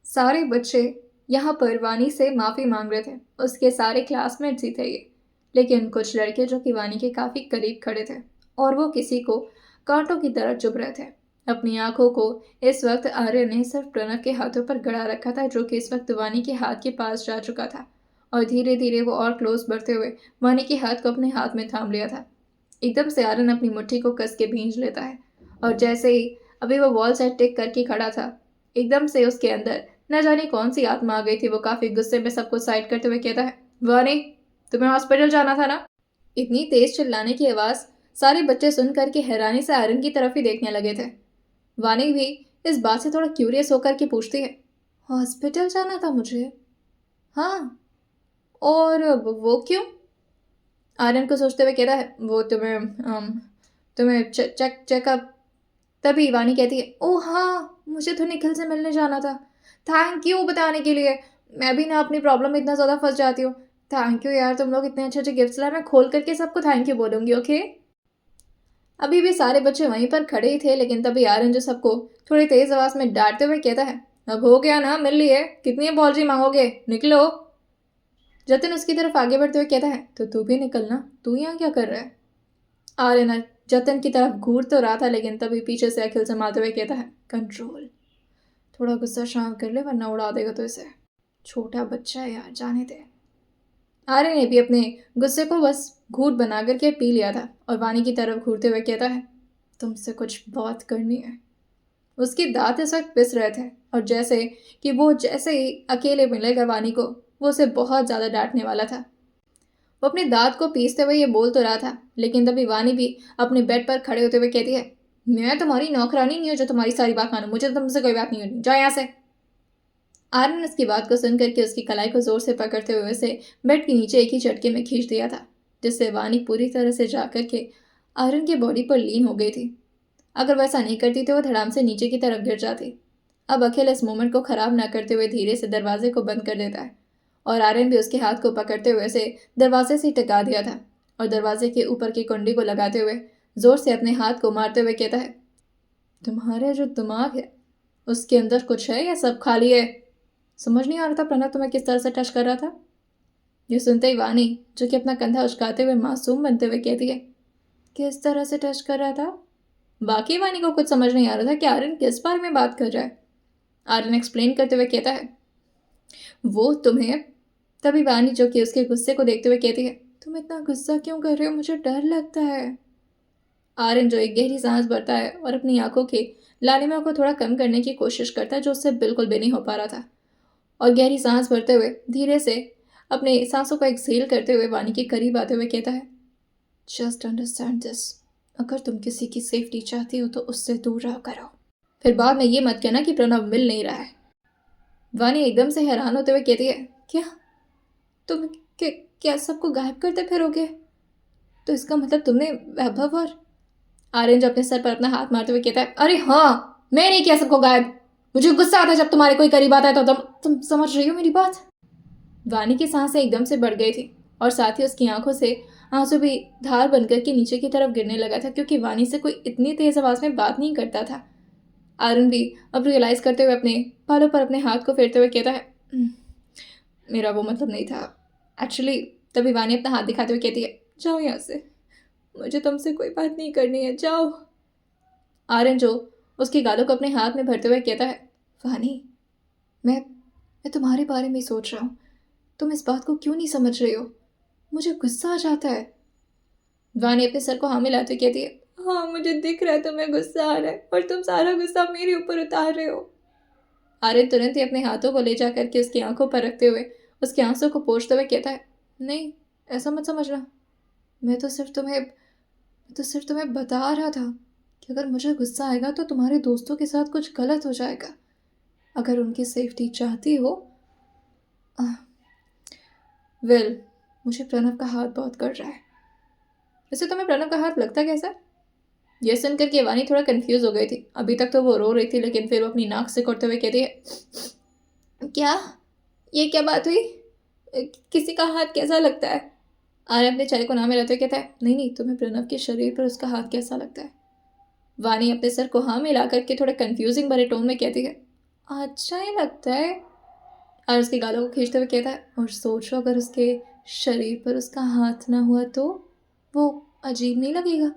सारे बच्चे यहाँ पर वानी से माफ़ी मांग रहे थे। उसके सारे क्लासमेट्स ही थे ये। लेकिन कुछ लड़के जो कि वानी के काफ़ी करीब खड़े थे और वो किसी को कांटों की तरह चुभ रहे थे। अपनी आंखों को इस वक्त आर्य ने सिर्फ प्रणव के हाथों पर गड़ा रखा था, जो कि इस वक्त वानी के हाथ के पास जा चुका था। और धीरे धीरे वो और क्लोज बढ़ते हुए वानी के हाथ को अपने हाथ में थाम लिया था। एकदम से आर्यन अपनी मुट्ठी को कस के भींच लेता है और जैसे ही अभी वो वॉल से टिक करके खड़ा था, एकदम से उसके अंदर न जाने कौन सी आत्मा आ गई थी। वो काफी गुस्से में सबको साइड करते हुए कहता है, वानी, तुम्हें हॉस्पिटल जाना था ना। इतनी तेज चिल्लाने की आवाज सारे बच्चे सुन करके हैरानी से आर्यन की तरफ ही देखने लगे थे। वानी भी इस बात से थोड़ा क्यूरियस होकर के पूछती है, हॉस्पिटल जाना था मुझे? हाँ, और वो क्यों? आर्यन को सोचते हुए कहता है, वो तुम्हें चेकअप। तभी वानी कहती है, ओह हाँ, मुझे तो निखिल से मिलने जाना था। थैंक यू बताने के लिए। मैं भी ना अपनी प्रॉब्लम में इतना ज़्यादा फंस जाती हूँ। थैंक यू यार, तुम लोग इतने अच्छे अच्छे गिफ्ट्स लाए। मैं खोल करके सबको थैंक यू बोलूँगी, ओके। अभी भी सारे बच्चे वहीं पर खड़े ही थे, लेकिन तभी आर्यन जो सबको थोड़ी तेज आवाज में डांटते हुए कहता है, अब हो गया ना, मिल लिए, कितनी अपॉलजी मांगोगे, निकलो। जतिन उसकी तरफ आगे बढ़ते हुए कहता है, तो तू भी निकलना, तू यहाँ क्या कर रहा है? आर्यन जतिन की तरफ घूर तो रहा था, लेकिन तभी पीछे से अखिल संभालते हुए कहता है, कंट्रोल, थोड़ा गुस्सा शांत कर ले वरना उड़ा देगा तो इसे। छोटा बच्चा है यार, जाने दे। आर्य ने भी अपने गुस्से को बस घूंट बना करके पी लिया था और वानी की तरफ घूरते हुए कहता है, तुमसे कुछ बात करनी है। उसके दांत इस वक्त पिस रहे थे और जैसे ही अकेले मिलेगा वानी को, वो उसे बहुत ज़्यादा डांटने वाला था। वो अपने दांत को पीसते हुए ये बोल तो रहा था, लेकिन तभी वानी भी अपने बेड पर खड़े होते हुए कहती है, मैं तुम्हारी नौकरानी नहीं हूँ जो तुम्हारी सारी बात मानू, मुझे तो तुमसे कोई बात नहीं करनी, जाओ यहाँ से। आर्यन उसकी बात को सुन करके उसकी कलाई को जोर से पकड़ते हुए उसे बेड के नीचे एक ही झटके में खींच दिया था, जिससे वानी पूरी तरह से जा करके आर्यन की बॉडी पर लीन हो गई थी। अगर वैसा नहीं करती तो वो धड़ाम से नीचे की तरफ गिर जाती। अब अखिल इस मोमेंट को खराब ना करते हुए धीरे से दरवाजे को बंद कर देता है और आर्यन भी उसके हाथ को पकड़ते हुए उसे दरवाजे से टिका दिया था और दरवाजे के ऊपर की कुंडी को लगाते हुए जोर से अपने हाथ को मारते हुए कहता है, तुम्हारा जो दिमाग है उसके अंदर कुछ है या सब खाली है? समझ नहीं आ रहा था प्रणव तुम्हें किस तरह से टच कर रहा था। ये सुनते ही वानी, जो कि अपना कंधा उचकाते हुए मासूम बनते हुए कहती है, किस तरह से टच कर रहा था? बाकी वानी को कुछ समझ नहीं आ रहा था कि आर्यन किस बारे में बात कर रहा है। आर्यन एक्सप्लेन करते हुए कहता है, वो तुम्हें। तभी वानी, जो कि उसके गुस्से को देखते हुए कहती है, तुम इतना गुस्सा क्यों कर रहे हो, मुझे डर लगता है। आर्यन जो एक गहरी सांस भरता है और अपनी आंखों के लालिमा को थोड़ा कम करने की कोशिश करता है, जो उससे बिल्कुल भी नहीं हो पा रहा था। और गहरी सांस भरते हुए धीरे से अपने सांसों को एक्सहेल करते हुए वानी के करीब आते हुए कहता है, जस्ट अंडरस्टैंड दिस, अगर तुम किसी की सेफ्टी चाहती हो तो उससे दूर रहा करो, फिर बाद में ये मत कहना कि प्रणव मिल नहीं रहा है। वानी एकदम से हैरान होते हुए कहती है, क्या तुम क्या सबको गायब करते फिरोगे? तो इसका मतलब तुमने वैभव और आर्यन जो अपने सर पर अपना हाथ मारते हुए कहता है, अरे हाँ, मैं नहीं किया सबको गायब। मुझे गुस्सा आता है जब तुम्हारे कोई करीब आता है, तो तुम समझ रही हो मेरी बात? वानी की सांसें एकदम से बढ़ गई थी और साथ ही उसकी आंखों से आंसू भी धार बनकर के नीचे की तरफ गिरने लगा था, क्योंकि वानी से कोई इतनी तेज आवाज में बात नहीं करता था। आर्यन भी अब रियलाइज करते हुए अपने बालों पर अपने हाथ को फेरते हुए कहता है, मेरा वो मतलब नहीं था एक्चुअली। तभी वानी अपना हाथ दिखाते हुए कहती है, जाओ यहाँ से, मुझे तुमसे कोई बात नहीं करनी है, जाओ। आर्यन जो उसके गालों को अपने हाथ में भरते हुए कहता है, वानी, मैं तुम्हारे बारे में ही सोच रहा हूँ, तुम इस बात को क्यों नहीं समझ रही हो? मुझे गुस्सा आ जाता है। वानी अपने सर को हाँ मिलाते हुए कहती है, हाँ मुझे दिख रहा है तुम्हें गुस्सा आ रहा है और तुम सारा गुस्सा मेरे ऊपर उतार रहे हो। आर्यन तुरंत ही अपने हाथों को ले जा करके उसकी आंखों पर रखते हुए उसके आंसू को पोंछते हुए कहता है, नहीं, ऐसा मत समझना, मैं तो सिर्फ तुम्हें बता रहा था कि अगर मुझे गुस्सा आएगा तो तुम्हारे दोस्तों के साथ कुछ गलत हो जाएगा। अगर उनकी सेफ्टी चाहती हो। वेल, मुझे प्रणव का हाथ बहुत कर रहा है। वैसे तुम्हें प्रणव का हाथ लगता कैसा? यह सुनकर के वानी थोड़ा कंफ्यूज हो गई थी। अभी तक तो वो रो रही थी, लेकिन फिर वो अपनी नाक से करते हुए कहती है, क्या, ये क्या बात हुई? किसी का हाथ कैसा लगता है? आर्य अपने चेहरे को ना मिलाते हुए कहता है, नहीं नहीं, तुम्हें प्रणव के शरीर पर उसका हाथ कैसा लगता है? वानी अपने सर को हाँ मिला करके थोड़े कंफ्यूजिंग भरे टोन में कहती है, अच्छा ही लगता है। और उसके गालों को खींचते हुए कहता है, और सोचो अगर उसके शरीर पर उसका हाथ ना हुआ तो वो अजीब नहीं लगेगा।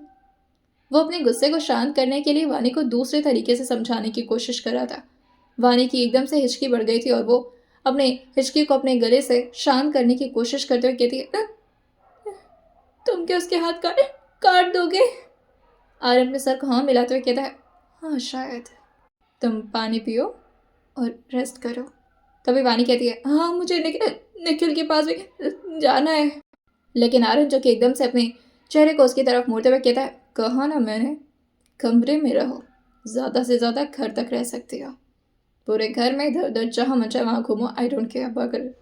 वो अपने गुस्से को शांत करने के लिए वानी को दूसरे तरीके से समझाने की कोशिश कर रहा था। वानी की एकदम से हिचकी बढ़ गई थी और वो अपने हिचकी को अपने गले से शांत करने की कोशिश करते हुए कहती है, तुम क्या उसके हाथ काट दोगे?" आर्यन अपने सर को हाँ मिलाते हुए कहता है, हाँ शायद। तुम पानी पियो और रेस्ट करो। तभी वानी कहती है, हाँ मुझे निखिल के पास भी जाना है। लेकिन आर्यन जो कि एकदम से अपने चेहरे को उसकी तरफ मोड़ते हुए कहता है, कहा ना मैंने, कमरे में रहो, ज़्यादा से ज़्यादा घर तक रह सकती हो। पूरे घर में इधर उधर जहाँ मन चाहे वहाँ घूमो, आई डोंट केयर,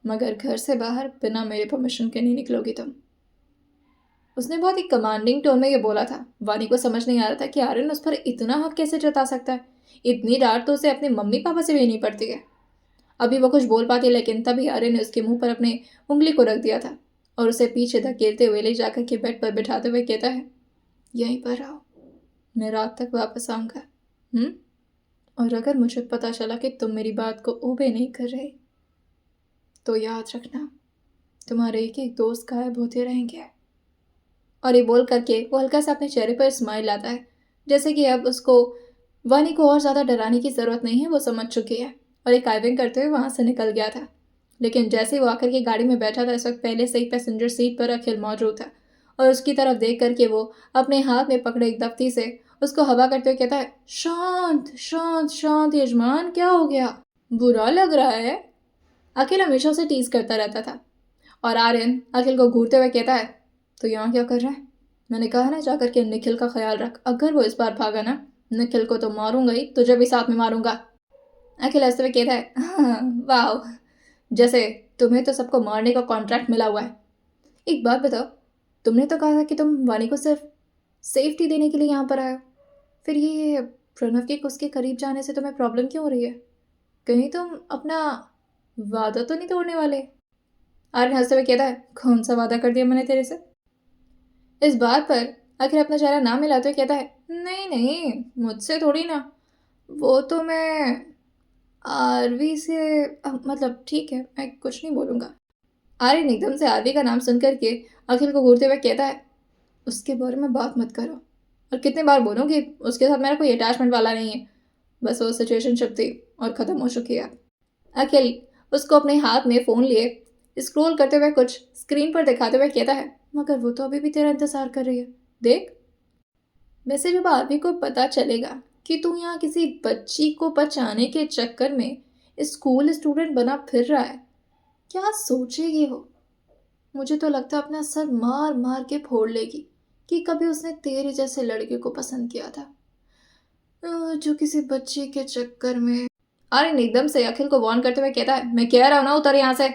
मगर घर से बाहर बिना मेरे परमिशन के नहीं निकलोगी तुम। उसने बहुत ही कमांडिंग टोन में ये बोला था। वानी को समझ नहीं आ रहा था कि आर्यन उस पर इतना हक कैसे जता सकता है। इतनी डांट तो उसे अपने मम्मी पापा से भी नहीं पड़ती है। अभी वो कुछ बोल पाती, लेकिन तभी आर्यन ने उसके मुंह पर अपने उंगली को रख दिया था और उसे पीछे धकेलते हुए ले जाकर के बेड पर बिठाते हुए कहता है, यहीं पर रहो, मैं रात तक वापस आऊँगा। और अगर मुझे पता चला कि तुम मेरी बात को ओबे नहीं कर रहे तो याद रखना, तुम्हारे एक एक दोस्त गायब होते रहेंगे। और ये बोल करके वो हल्का सा अपने चेहरे पर स्माइल लाता है, जैसे कि अब उसको वानी को और ज़्यादा डराने की ज़रूरत नहीं है, वो समझ चुकी है। और एक आइविंग करते हुए वहाँ से निकल गया था। लेकिन जैसे ही वो आकर के गाड़ी में बैठा था, इस वक्त पहले से ही पैसेंजर सीट पर अखिल मौजूद था और उसकी तरफ देख करके वो अपने हाथ में पकड़े एक दफ्ती से उसको हवा करते हुए कहता है, शांत शांत शांत यजमान, क्या हो गया, बुरा लग रहा है? अखिल हमेशा उसे टीज करता रहता था। और आर्यन अखिल को घूरते हुए कहता है, तो यहाँ क्या कर रहा है? मैंने कहा ना जाकर के निखिल का ख्याल रख, अगर वो इस बार भागा ना, निखिल को तो मारूंगा ही, तुझे भी साथ में मारूंगा। अखिल हंसते हुए कहता है, हाँ, वाह, जैसे तुम्हें तो सबको मारने का कॉन्ट्रैक्ट मिला हुआ है। एक बात बताओ, तुमने तो कहा था कि तुम वानी को सिर्फ सेफ्टी देने के लिए यहाँ पर आए हो, फिर ये प्रणव के उसके करीब जाने से तुम्हें प्रॉब्लम क्यों हो रही है? कहीं तुम अपना वादा तो नहीं तोड़ने वाले? आर्यन हंसते हुए कहता है, कौन सा वादा कर दिया मैंने तेरे से? इस बात पर आखिर अपना चेहरा ना मिलाते हुए कहता है, नहीं नहीं, मुझसे थोड़ी ना, वो तो मैं आरवी से मतलब ठीक है, मैं कुछ नहीं बोलूँगा। आर्यन एकदम से आरवी का नाम सुन करके अखिल को घूरते हुए कहता है, उसके बारे में बात मत करो, और कितने बार बोलूँ कि उसके साथ मेरा कोई अटैचमेंट वाला नहीं है, बस वो सिचुएशनशिप थी और ख़त्म हो चुकी है। अखिल उसको अपने हाथ में फ़ोन लिए स्क्रॉल करते हुए कुछ स्क्रीन पर दिखाते हुए कहता है, मगर वो तो अभी भी तेरा इंतज़ार कर रही है, देख। वैसे जब आरवी को पता चलेगा कि तू यहाँ किसी बच्ची को बचाने के चक्कर में स्कूल स्टूडेंट बना फिर रहा है, क्या सोचेगी वो? मुझे तो लगता है अपना सर मार मार के फोड़ लेगी कि कभी उसने तेरे जैसे लड़के को पसंद किया था, जो किसी बच्ची के चक्कर में। आर्यन एकदम से अखिल को वार्न करते हुए कहता है, मैं कह रहा हूं ना, उतर यहाँ से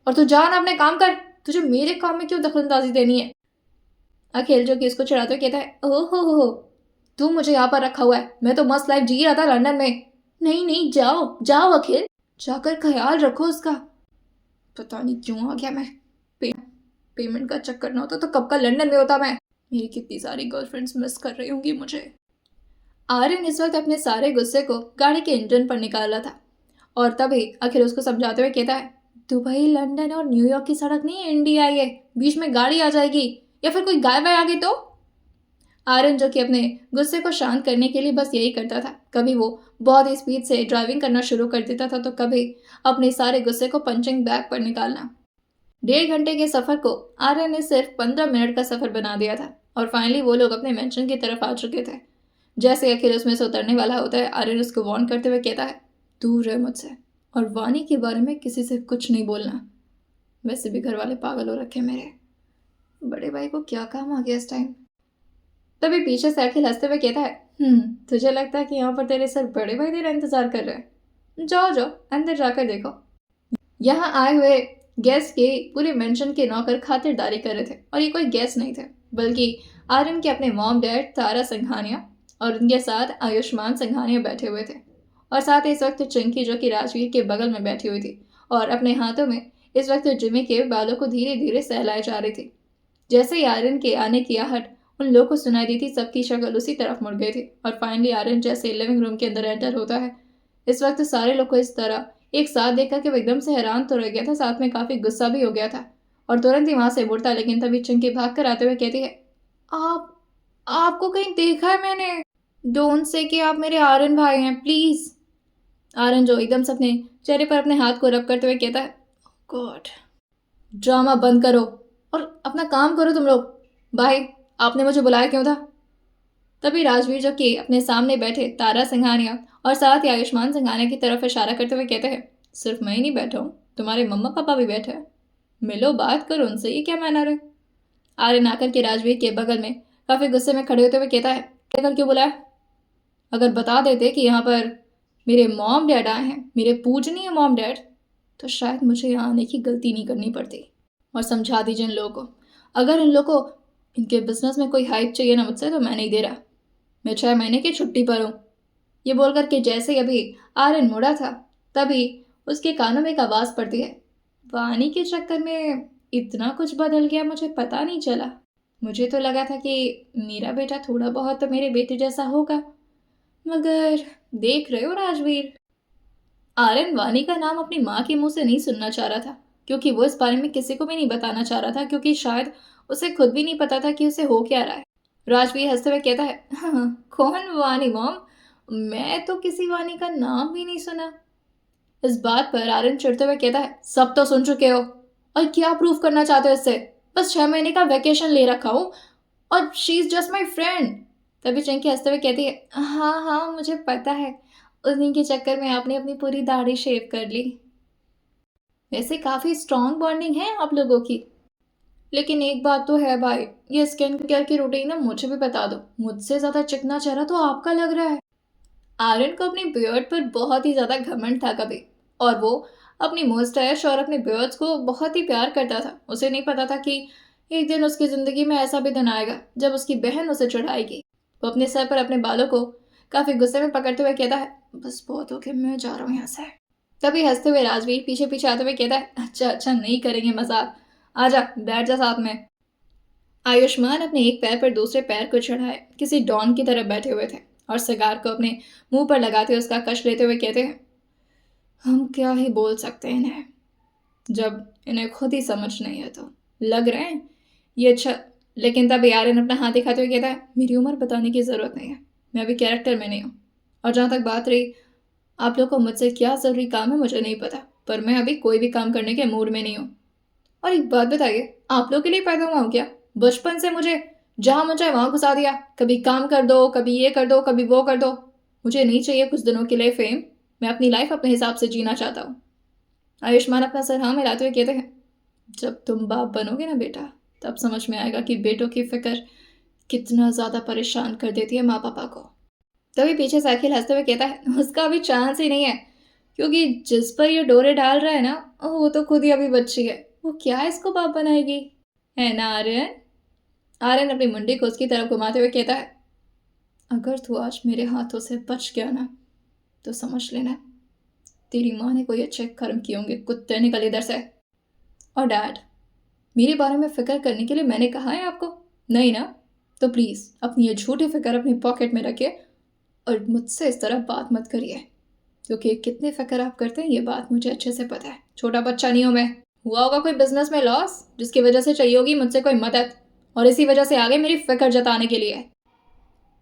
और तू जा ना, अपने काम कर, तुझे मेरे काम में क्यों दखलंदाजी देनी है? अखिल जो कि इसको चिढ़ाते हुए कहता है, ओहो हो, तू मुझे यहाँ पर रखा हुआ है, मैं तो मस्त लाइफ जी रहा था लंदन में। नहीं नहीं, जाओ जाओ अखिल, जाकर ख्याल रखो उसका। पता नहीं क्यों आ गया मैं, पेमेंट का चक्कर ना होता तो कब का लंदन में होता मैं। मेरी कितनी सारी गर्लफ्रेंड्स मिस कर रही होंगी मुझे। आर्यन इस वक्त अपने सारे गुस्से को गाड़ी के इंजन पर निकाला था और तभी अखिल उसको समझाते हुए कहता है, दुबई लंदन और न्यूयॉर्क की सड़क नहीं है, इंडिया ये, बीच में गाड़ी आ जाएगी या फिर कोई गाय वाय आ गई तो? आर्यन जो कि अपने गुस्से को शांत करने के लिए बस यही करता था, कभी वो बहुत ही स्पीड से ड्राइविंग करना शुरू कर देता था तो कभी अपने सारे गुस्से को पंचिंग बैग पर निकालना। 1.5 घंटे के सफर को आर्यन ने सिर्फ 15 मिनट का सफर बना दिया था और फाइनली वो लोग अपने मेंशन की तरफ आ चुके थे। जैसे अखिल उसमें से उतरने वाला होता है, आर्यन उसको वार्न करते हुए कहता है, दूर रह मुझसे और वानी के बारे में किसी से कुछ नहीं बोलना। वैसे भी घर वाले पागल हो रखे मेरे, बड़े भाई को क्या काम आ गया इस टाइम? तभी पीछे से अखिल हंसते हुए कहता है, तुझे लगता है कि यहाँ पर तेरे सर बड़े भाई तेरा इंतजार कर रहे हैं? जाओ जाओ अंदर जाकर देखो। यहाँ आए हुए गेस्ट के पूरे मेंशन के नौकर खातिरदारी कर रहे थे और ये कोई गेस्ट नहीं थे, बल्कि आर्यन के अपने मॉम डैड तारा सिंघानिया और उनके साथ आयुष्मान सिंघानिया बैठे हुए थे। और साथ ही इस वक्त चिंकी जो कि राजवीर के बगल में बैठी हुई थी और अपने हाथों में इस वक्त जिमी के बालों को धीरे धीरे सहलाए जा रही थी। जैसे ही आर्यन के आने की आहट उन लोगों को सुनाई दी थी, सबकी शक्ल उसी तरफ मुड़ गई थी और फाइनली आर्यन जैसे लिविंग रूम के अंदर एंटर होता है, इस वक्त सारे लोग को इस तरह एक साथ देखकर कि वो एकदम से हैरान तो रह गया था, साथ में काफी गुस्सा भी हो गया था और तुरंत ही वहां से उड़ता। लेकिन तभी चिंकी भाग कर आते हुए कहती है, आप आपको कहीं देखा है मैंने? डोंट से कि आप मेरे आर्यन भाई हैं प्लीज। आर्यन जो एकदम से अपने चेहरे पर अपने हाथ को रब करते हुए कहता है, गॉड, ड्रामा बंद करो और अपना काम करो तुम लोग। भाई, आपने मुझे बुलाया क्यों था? तभी राजवीर जो कि अपने सामने बैठे तारा सिंघानिया और साथ ही आयुष्मान सिंघानिया की तरफ इशारा करते हुए कहते हैं, सिर्फ मैं ही नहीं बैठा हूँ, तुम्हारे मम्मा पापा भी बैठे हैं, मिलो बात करो उनसे, ये क्या मैनर है? आर्यन आकर के राजवीर के बगल में काफी गुस्से में खड़े होते हुए कहता है, कर क्यों बुलाया? अगर बता देते कि यहाँ पर मेरे मॉम डैड आए हैं, मेरे पूजनीय मॉम डैड, तो शायद मुझे यहाँ आने की गलती नहीं करनी पड़ती। और समझा दीजिए इन लोगों को, अगर इन लोगों को इनके बिजनेस में कोई हाइप चाहिए ना मुझसे, तो मैं नहीं दे रहा, मैं 6 महीने की छुट्टी पर हूँ। ये बोल करके जैसे ही अभी आर्यन मुड़ा था, तभी उसके कानों में एक आवाज़ पड़ती है, वानी के चक्कर में इतना कुछ बदल गया, मुझे पता नहीं चला। मुझे तो लगा था कि मेरा बेटा थोड़ा बहुत तो मेरे बेटे जैसा होगा, मगर देख रहे हो राजवीर। आर्यन वानी का नाम अपनी माँ के मुंह से नहीं सुनना चाह रहा था, क्योंकि वो इस बारे में किसी को भी नहीं बताना चाह रहा था, क्योंकि शायद उसे खुद भी नहीं पता था कि उसे हो क्या रहा है। राजवीर हंसते हुए कहता है, हाँ, कौन वानी मॉम? मैं तो किसी वानी का नाम भी नहीं सुना। इस बात पर आर्यन चिढ़ते हुए कहता है, सब तो सुन चुके हो, और क्या प्रूफ करना चाहते हो इससे? बस 6 महीने का वेकेशन ले रखा हूँ और she is just my friend. तभी चिंकी हंसते हुए कहती है, हाँ हाँ मुझे पता है, उन्हीं के चक्कर में आपने अपनी पूरी दाढ़ी शेव कर ली। वैसे काफ़ी स्ट्रॉन्ग बॉन्डिंग है आप लोगों की। लेकिन एक बात तो है भाई, ये स्किन केयर की रूटीन ना मुझे भी बता दो, मुझसे ज़्यादा चिकना चेहरा तो आपका लग रहा है। आर्यन को अपनी बियर्ड पर बहुत ही ज़्यादा घमंड था कभी, और वो अपनी मोस्टैच और अपने बियर्ड्स को बहुत ही प्यार करता था। उसे नहीं पता था कि एक दिन उसकी ज़िंदगी में ऐसा भी दिन आएगा जब उसकी बहन उसे चढ़ाएगी। वो अपने सर पर अपने बालों को काफ़ी गुस्से में पकड़ते हुए कहता है, बस बहुत हो गया, मैं जा रहा हूँ यहाँ से। तभी हंसते हुए राजवीर पीछे पीछे आते हुए कहता है, अच्छा अच्छा, नहीं करेंगे मजाक, आजा बैठ जा साथ में। आयुष्मान अपने एक पैर पर दूसरे पैर को चढ़ाए किसी डॉन की तरफ बैठे हुए थे और सिगार को अपने मुंह पर लगाते उसका कश लेते हुए कहते हैं, हम क्या ही बोल सकते हैं इन्हें, जब इन्हें खुद ही समझ नहीं है तो लग रहे हैं ये अच्छा। लेकिन तभी आर्यन अपना हाथ दिखाते हुए कहता है, मेरी उम्र बताने की ज़रूरत नहीं है, मैं अभी कैरेक्टर में नहीं हूँ। और जहाँ तक बात रही आप लोग को मुझसे क्या ज़रूरी काम है मुझे नहीं पता, पर मैं अभी कोई भी काम करने के मूड में नहीं हूँ। और एक बात बताइए, आप लोग के लिए पैदा हुआ हूँ क्या? बचपन से मुझे जहाँ मन चाहे वहाँ घुसा दिया, कभी काम कर दो, कभी ये कर दो, कभी वो कर दो। मुझे नहीं चाहिए कुछ दिनों के लिए फेम, मैं अपनी लाइफ अपने हिसाब से जीना चाहता हूँ। आयुष्मान अपना सर हाँ मिलाते हुए कहते हैं, जब तुम बाप बनोगे ना बेटा, तब समझ में आएगा कि बेटों की फिक्र कितना ज़्यादा परेशान कर देती है माँ पापा को। तभी पीछे से अखिल हंसते हुए कहता है, उसका अभी चांस ही नहीं है, क्योंकि जिस पर ये डोरे डाल रहा है ना, वो तो खुद ही अभी बच्ची है, वो क्या इसको बाप बनाएगी, है ना आर्यन? आर्यन अपनी मुंडी को उसकी तरफ घुमाते हुए कहता है, अगर तू आज मेरे हाथों से बच गया ना, तो समझ लेना तेरी माँ ने कोई अच्छे कर्म किए होंगे, कुत्ते निकल इधर से। और डैड, मेरे बारे में फिक्र करने के लिए मैंने कहा है आपको? नहीं ना? तो प्लीज़ अपनी ये झूठी फिक्र अपनी पॉकेट में रखिए और मुझसे इस तरह बात मत करिए, क्योंकि कितने फिक्र आप करते हैं ये बात मुझे अच्छे से पता है। छोटा बच्चा नहीं हूँ मैं। हुआ होगा कोई बिजनेस में लॉस, जिसकी वजह से चाहिए होगी मुझसे कोई मदद, और इसी वजह से आगे मेरी फिक्र जताने के लिए।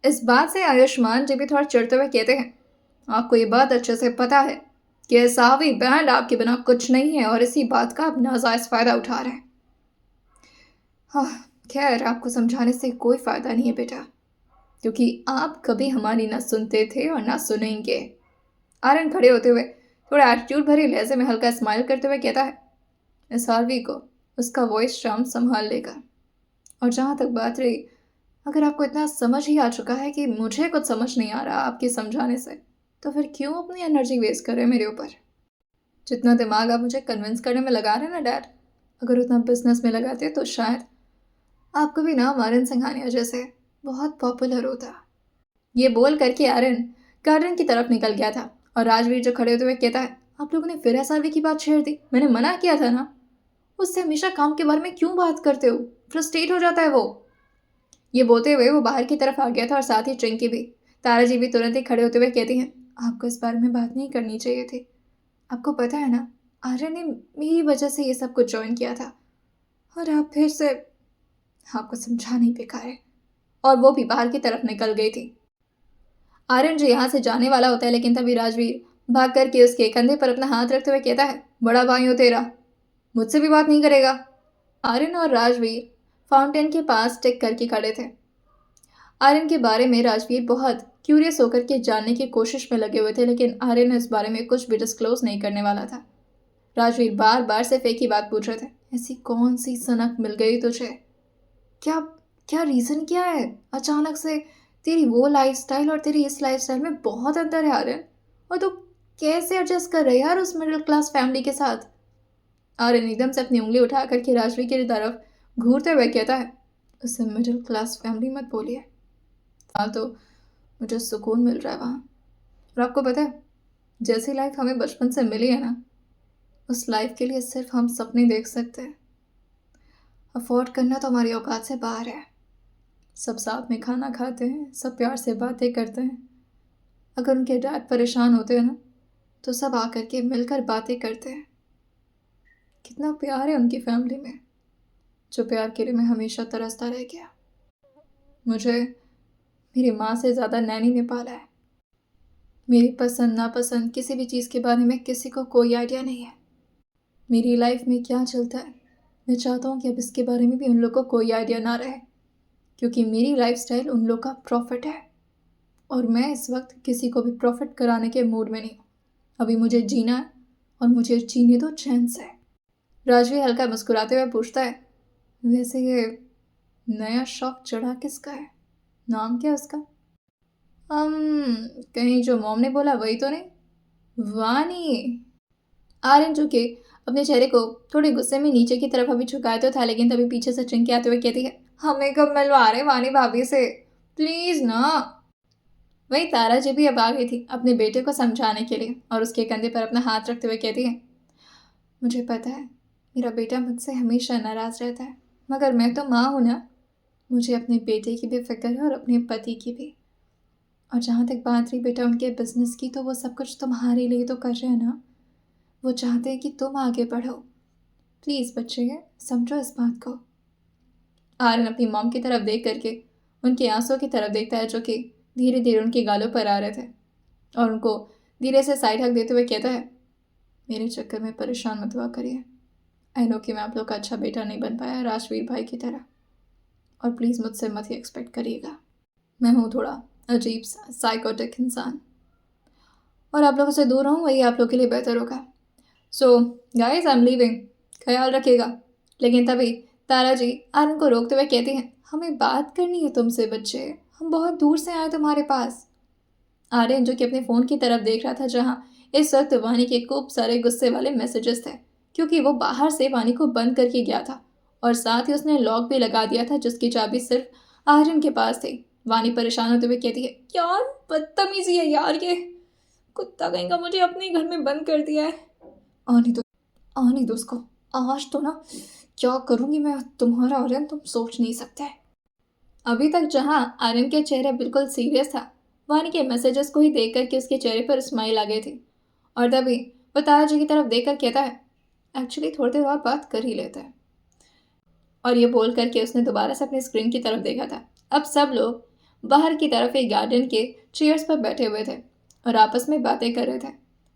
इस बात से आयुष्मान जी भी थोड़ा चिढ़ते हुए कहते हैं, आपको ये बात अच्छे से पता है कि सावी बैंड आपके बिना कुछ नहीं है, और इसी बात का आप नाजायज फ़ायदा उठा रहे हैं। हाँ खैर, आपको समझाने से कोई फ़ायदा नहीं है बेटा, क्योंकि आप कभी हमारी ना सुनते थे और ना सुनेंगे। आर्यन खड़े होते हुए थोड़ा एटीट्यूड भरे लहजे में हल्का स्माइल करते हुए कहता है, इस आरवी को उसका वॉइस शाम संभाल लेगा। और जहाँ तक बात रही, अगर आपको इतना समझ ही आ चुका है कि मुझे कुछ समझ नहीं आ रहा आपके समझाने से, तो फिर क्यों अपनी एनर्जी वेस्ट कर रहे हैं मेरे ऊपर? जितना दिमाग आप मुझे कन्विंस करने में लगा रहे हैं ना डैड, अगर उतना बिजनेस में लगाते तो शायद आपको भी नाम आर्यन सिंघानिया जैसे बहुत पॉपुलर होता। ये बोल करके आर्यन गार्डन की तरफ निकल गया था और राजवीर जो खड़े होते हुए कहता है, आप लोगों ने फिर एसआरवी की बात छेड़ दी, मैंने मना किया था ना, उससे हमेशा काम के बारे में क्यों बात करते हो, फ्रस्ट्रेट हो जाता है वो। ये बोलते हुए वो बाहर की तरफ आ गया था और साथ ही चिंकी भी। तारा जी भी तुरंत ही खड़े होते हुए कहती हैं, आपको इस बारे में बात नहीं करनी चाहिए थी। आपको पता है ना, आर्यन ने मेरी वजह से ये सब कुछ जॉइन किया था, और आप फिर से, आपको समझाना ही बेकार है। और वो भी बाहर की तरफ निकल गई थी। आर्यन जो यहाँ से जाने वाला होता है, लेकिन तभी राजवीर भाग करके उसके कंधे पर अपना हाथ रखते हुए कहता है, बड़ा भाई हो तेरा, मुझसे भी बात नहीं करेगा। आर्यन और राजवीर फाउंटेन के पास टिक करके खड़े थे। आर्यन के बारे में राजवीर बहुत क्यूरियस होकर के जानने की कोशिश में लगे हुए थे, लेकिन आर्यन इस बारे में कुछ भी डिस्क्लोज नहीं करने वाला था। राजवीर बार बार सिर्फ एक ही बात पूछ रहे थे, ऐसी कौन सी सनक मिल गई तुझे? क्या क्या रीज़न क्या है? अचानक से तेरी वो लाइफस्टाइल और तेरी इस लाइफस्टाइल में बहुत अंतर है आर्यन। और तू कैसे एडजस्ट कर रहे यार उस मिडिल क्लास फैमिली के साथ? आर्यन एकदम से अपनी उंगली उठा करके राजवीर की तरफ घूरते हुए कहता है, उसे मिडिल क्लास फैमिली मत बोलिए। हाँ तो मुझे सुकून मिल रहा है वहाँ। और आपको पता है, जैसी लाइफ हमें बचपन से मिली है ना, उस लाइफ के लिए सिर्फ हम सपने देख सकते हैं। अफोर्ड करना तो हमारी औकात से बाहर है। सब साथ में खाना खाते हैं, सब प्यार से बातें करते हैं। अगर उनके डैड परेशान होते हैं ना, तो सब आकर के मिलकर बातें करते हैं। कितना प्यार है उनकी फैमिली में, जो प्यार के लिए मैं हमेशा तरसता रह गया। मुझे मेरी माँ से ज़्यादा नैनी ने पाला है। मेरी पसंद नापसंद किसी भी चीज़ के बारे में किसी को कोई आइडिया नहीं है। मेरी लाइफ में क्या चलता है, मैं चाहता हूँ कि अब इसके बारे में भी उन लोग को कोई आइडिया ना रहे, क्योंकि मेरी लाइफस्टाइल उन लोग का प्रॉफिट है और मैं इस वक्त किसी को भी प्रॉफिट कराने के मूड में नहीं हूँ। अभी मुझे जीना है और मुझे जीने दो चैन से। राजवीर हल्का मुस्कुराते हुए पूछता है, वैसे ये नया शौक चढ़ा किसका है? नाम क्या उसका? कहीं जो मॉम ने बोला वही तो नहीं? वानी। आर्यन जो कि अपने चेहरे को थोड़े गुस्से में नीचे की तरफ अभी झुकाया तो था, लेकिन तभी पीछे से चिंकी आते हुए कहती है, हमें कब मिलवा रहे वानी भाभी से, प्लीज ना। वही तारा जी भी अब आ गई थी अपने बेटे को समझाने के लिए, और उसके कंधे पर अपना हाथ रखते हुए कहती है, मुझे पता है मेरा बेटा मुझसे हमेशा नाराज रहता है, मगर मैं तो माँ हूँ ना। मुझे अपने बेटे की भी फिक्र है और अपने पति की भी। और जहाँ तक बात रही बेटा उनके बिजनेस की, तो वो सब कुछ तुम्हारे लिए तो कर रहे हैं ना। वो चाहते हैं कि तुम आगे बढ़ो। प्लीज़ बच्चे समझो इस बात को। आर्यन अपनी मॉम की तरफ देख करके उनके आंसुओं की तरफ देखता है, जो कि धीरे धीरे उनके गालों पर आ रहे थे, और उनको धीरे से साइड हक देते हुए कहता है, मेरे चक्कर में परेशान मत हुआ करिए। आई नो कि मैं आप लोग का अच्छा बेटा नहीं बन पाया राजवीर भाई की तरह, और प्लीज़ मुझसे मत ही एक्सपेक्ट करिएगा। मैं हूँ थोड़ा अजीब सा साइकोटिक इंसान, और आप लोगों से दूर रहूँ वही आप लोग के लिए बेहतर होगा। So guys I am leaving, ख्याल रखिएगा। लेकिन तभी तारा जी आर्यन को रोकते हुए कहती हैं, हमें बात करनी है तुमसे बच्चे, हम बहुत दूर से आए तुम्हारे पास। आर्यन जो कि अपने फ़ोन की तरफ देख रहा था, जहाँ इस वक्त वानी के खूब सारे गुस्से वाले मैसेजेस थे, क्योंकि वो बाहर से वानी को बंद करके गया था और साथ ही उसने लॉक भी लगा दिया था, जिसकी चाबी सिर्फ आर्यन के पास थी। वानी परेशान होते हुए कहती है, यार बदतमीजी है यार, ये कुत्ता कहीं का मुझे अपने घर में बंद कर दिया है। आने दो उसको, आज तो ना क्या करूँगी मैं तुम्हारा आर्यन, तुम सोच नहीं सकते। अभी तक जहाँ आर्यन के चेहरे बिल्कुल सीरियस था, वानी के मैसेजेस को ही देख कर के उसके चेहरे पर स्माइल आ गई थी, और तभी वो तारा जी की तरफ देख कर कहता है, एक्चुअली थोड़ी देर बाद बात कर ही लेते हैं। और ये बोल करके उसने दोबारा से अपनी स्क्रीन की तरफ देखा था। अब सब लोग बाहर की तरफ एक गार्डन के चेयर्स पर बैठे हुए थे और आपस में बातें कर रहे थे।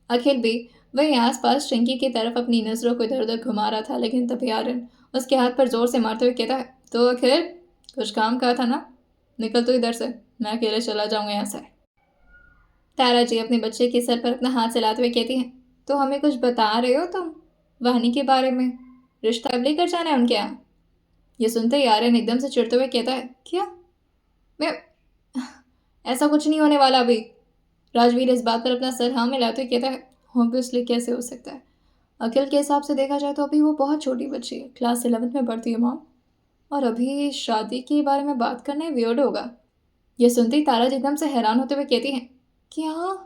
अखिल भी वहीं आसपास चिंकी की तरफ अपनी नज़रों को इधर उधर घुमा रहा था, लेकिन तभी आर्यन उसके हाथ पर जोर से मारते हुए कहता है, तो अखिल कुछ काम कहा था ना, निकल तो इधर से, मैं अकेले चला जाऊंगा यहाँ से। तारा जी अपने बच्चे के सर पर अपना हाथ चलाते हुए कहती हैं, तो हमें कुछ बता रहे हो तुम वानी के बारे में, रिश्ता अब लेकर जाना है उनके यहाँ? ये सुनते ही आर्यन एकदम से चिढ़ते हुए कहता है, क्या? मैं ऐसा कुछ नहीं होने वाला अभी। राजवीर इस बात पर अपना सर हाँ मिलाते हुए कहता है, ऑब्वियसली कैसे हो सकता है? अखिल के हिसाब से देखा जाए तो अभी वो बहुत छोटी बच्ची है, क्लास 11th में पढ़ती है मॉम, और अभी शादी के बारे में बात करना वियर्ड होगा। ये सुनते ही तारा जी एकदम से हैरान होते हुए कहती हैं, क्या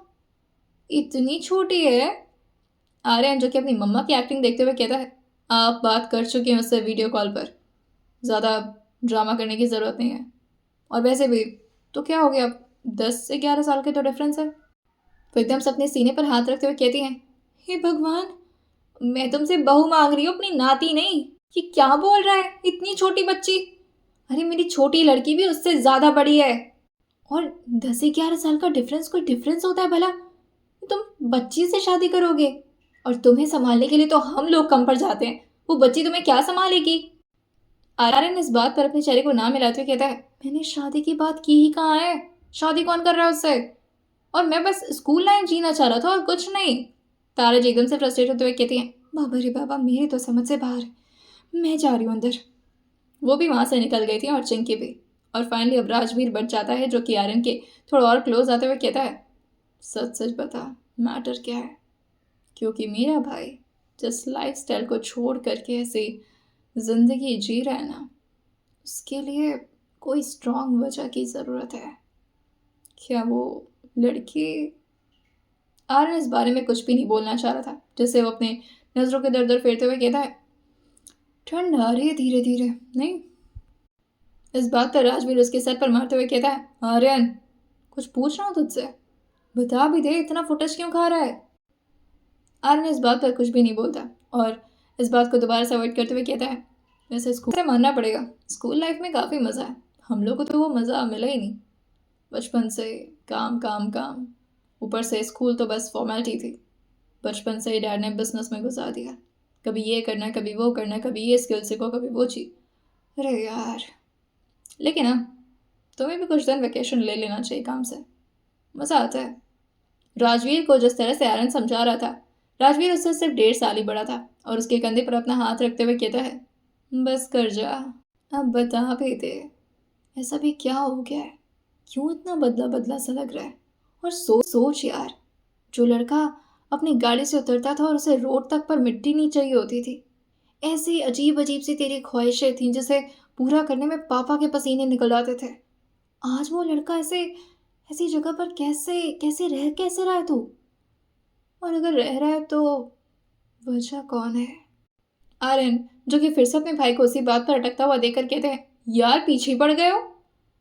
इतनी छोटी है? आर्यन जो कि अपनी मम्मा की एक्टिंग देखते हुए कहता है, आप बात कर चुके हैं उससे वीडियो कॉल पर, ज़्यादा ड्रामा करने की ज़रूरत नहीं है। और वैसे भी तो क्या हो गया, 10 से 11 साल के तो डिफरेंस है। वो एकदम से अपने सीने पर हाथ रखते हुए कहती हैं, हे भगवान, मैं तुमसे बहू मांग रही हूँ, अपनी नाती नहीं। ये क्या बोल रहा है, इतनी छोटी बच्ची। अरे मेरी छोटी लड़की भी उससे ज्यादा बड़ी है। और 10 से 11 साल का डिफरेंस कोई डिफरेंस होता है भला? तुम बच्ची से शादी करोगे? और तुम्हें संभालने के लिए तो हम लोग कम पड़ जाते हैं, वो बच्ची तुम्हें क्या संभालेगी? आर्यन इस बात पर अपने चेहरे को ना मिलाते हुए कहता है, मैंने शादी की बात की ही कहाँ है? शादी कौन कर रहा है उससे? और मैं बस स्कूल लाइफ जीना चाह रहा था और कुछ नहीं। तारा जी एकदम से फ्रस्ट्रेट होते हुए कहती हैं, बाबा रे बाबा, मेरी तो समझ से बाहर है, मैं जा रही हूँ अंदर। वो भी वहां से निकल गई थी और चिंकी भी। और फाइनली अब राजवीर बच जाता है, जो कि आर्यन के थोड़ा और क्लोज आते हुए कहता है, सच सच बता, मैटर क्या है? क्योंकि मेरा भाई जिस लाइफस्टाइल को छोड़ करके ऐसी जिंदगी जी रहा है ना, उसके लिए कोई स्ट्रांग वजह की ज़रूरत है। क्या वो लड़की? आर्यन इस बारे में कुछ भी नहीं बोलना चाह रहा था, जिससे वो अपने नज़रों के दर दर फेरते हुए कहता है, ठंड आ रही है धीरे धीरे, नहीं? इस बात पर राजवीर उसके सर पर मारते हुए कहता है, आर्यन, कुछ पूछ रहा हूँ तुझसे, बता भी दे, इतना फुटेज क्यों खा रहा है? आर्यन इस बात पर कुछ भी नहीं बोलता और इस बात को दोबारा से अवॉइड करते हुए कहता है, वैसे स्कूल से मानना पड़ेगा, स्कूल लाइफ में काफ़ी मज़ा है। हम लोग को तो वो मज़ा मिला ही नहीं। बचपन से काम काम काम, ऊपर से स्कूल तो बस फॉर्मेलिटी थी। बचपन से ही डैड ने बिजनेस में घुसा दिया, कभी ये करना, कभी वो करना, कभी ये स्किल सीखो, कभी वो चीज़। अरे यार, लेकिन हाँ, तुम्हें भी कुछ दिन वेकेशन ले लेना चाहिए काम से, मज़ा आता है। राजवीर को जिस तरह से आर्यन समझा रहा था, राजवीर उससे सिर्फ 1.5 साल ही बड़ा था और उसके कंधे पर अपना हाथ रखते हुए कहता है, बस कर जा, अब बता भी दे, ऐसा भी क्या हो गया है, क्यों इतना बदला बदला सा लग रहा है? और सोच यार, जो लड़का अपनी गाड़ी से उतरता था और उसे रोड तक पर मिट्टी नहीं चाहिए होती थी, ऐसी अजीब अजीब सी तेरी ख्वाहिशें थीं जिसे पूरा करने में पापा के पसीने निकल आते थे, आज वो लड़का ऐसे ऐसी जगह पर कैसे कैसे रहा है तू? और अगर रह रहा है तो वजह कौन है? आर्यन, जो कि फिर से अपने भाई को उसी बात पर अटकता हुआ देखकर कहते हैं, यार पीछे पड़ गए हो,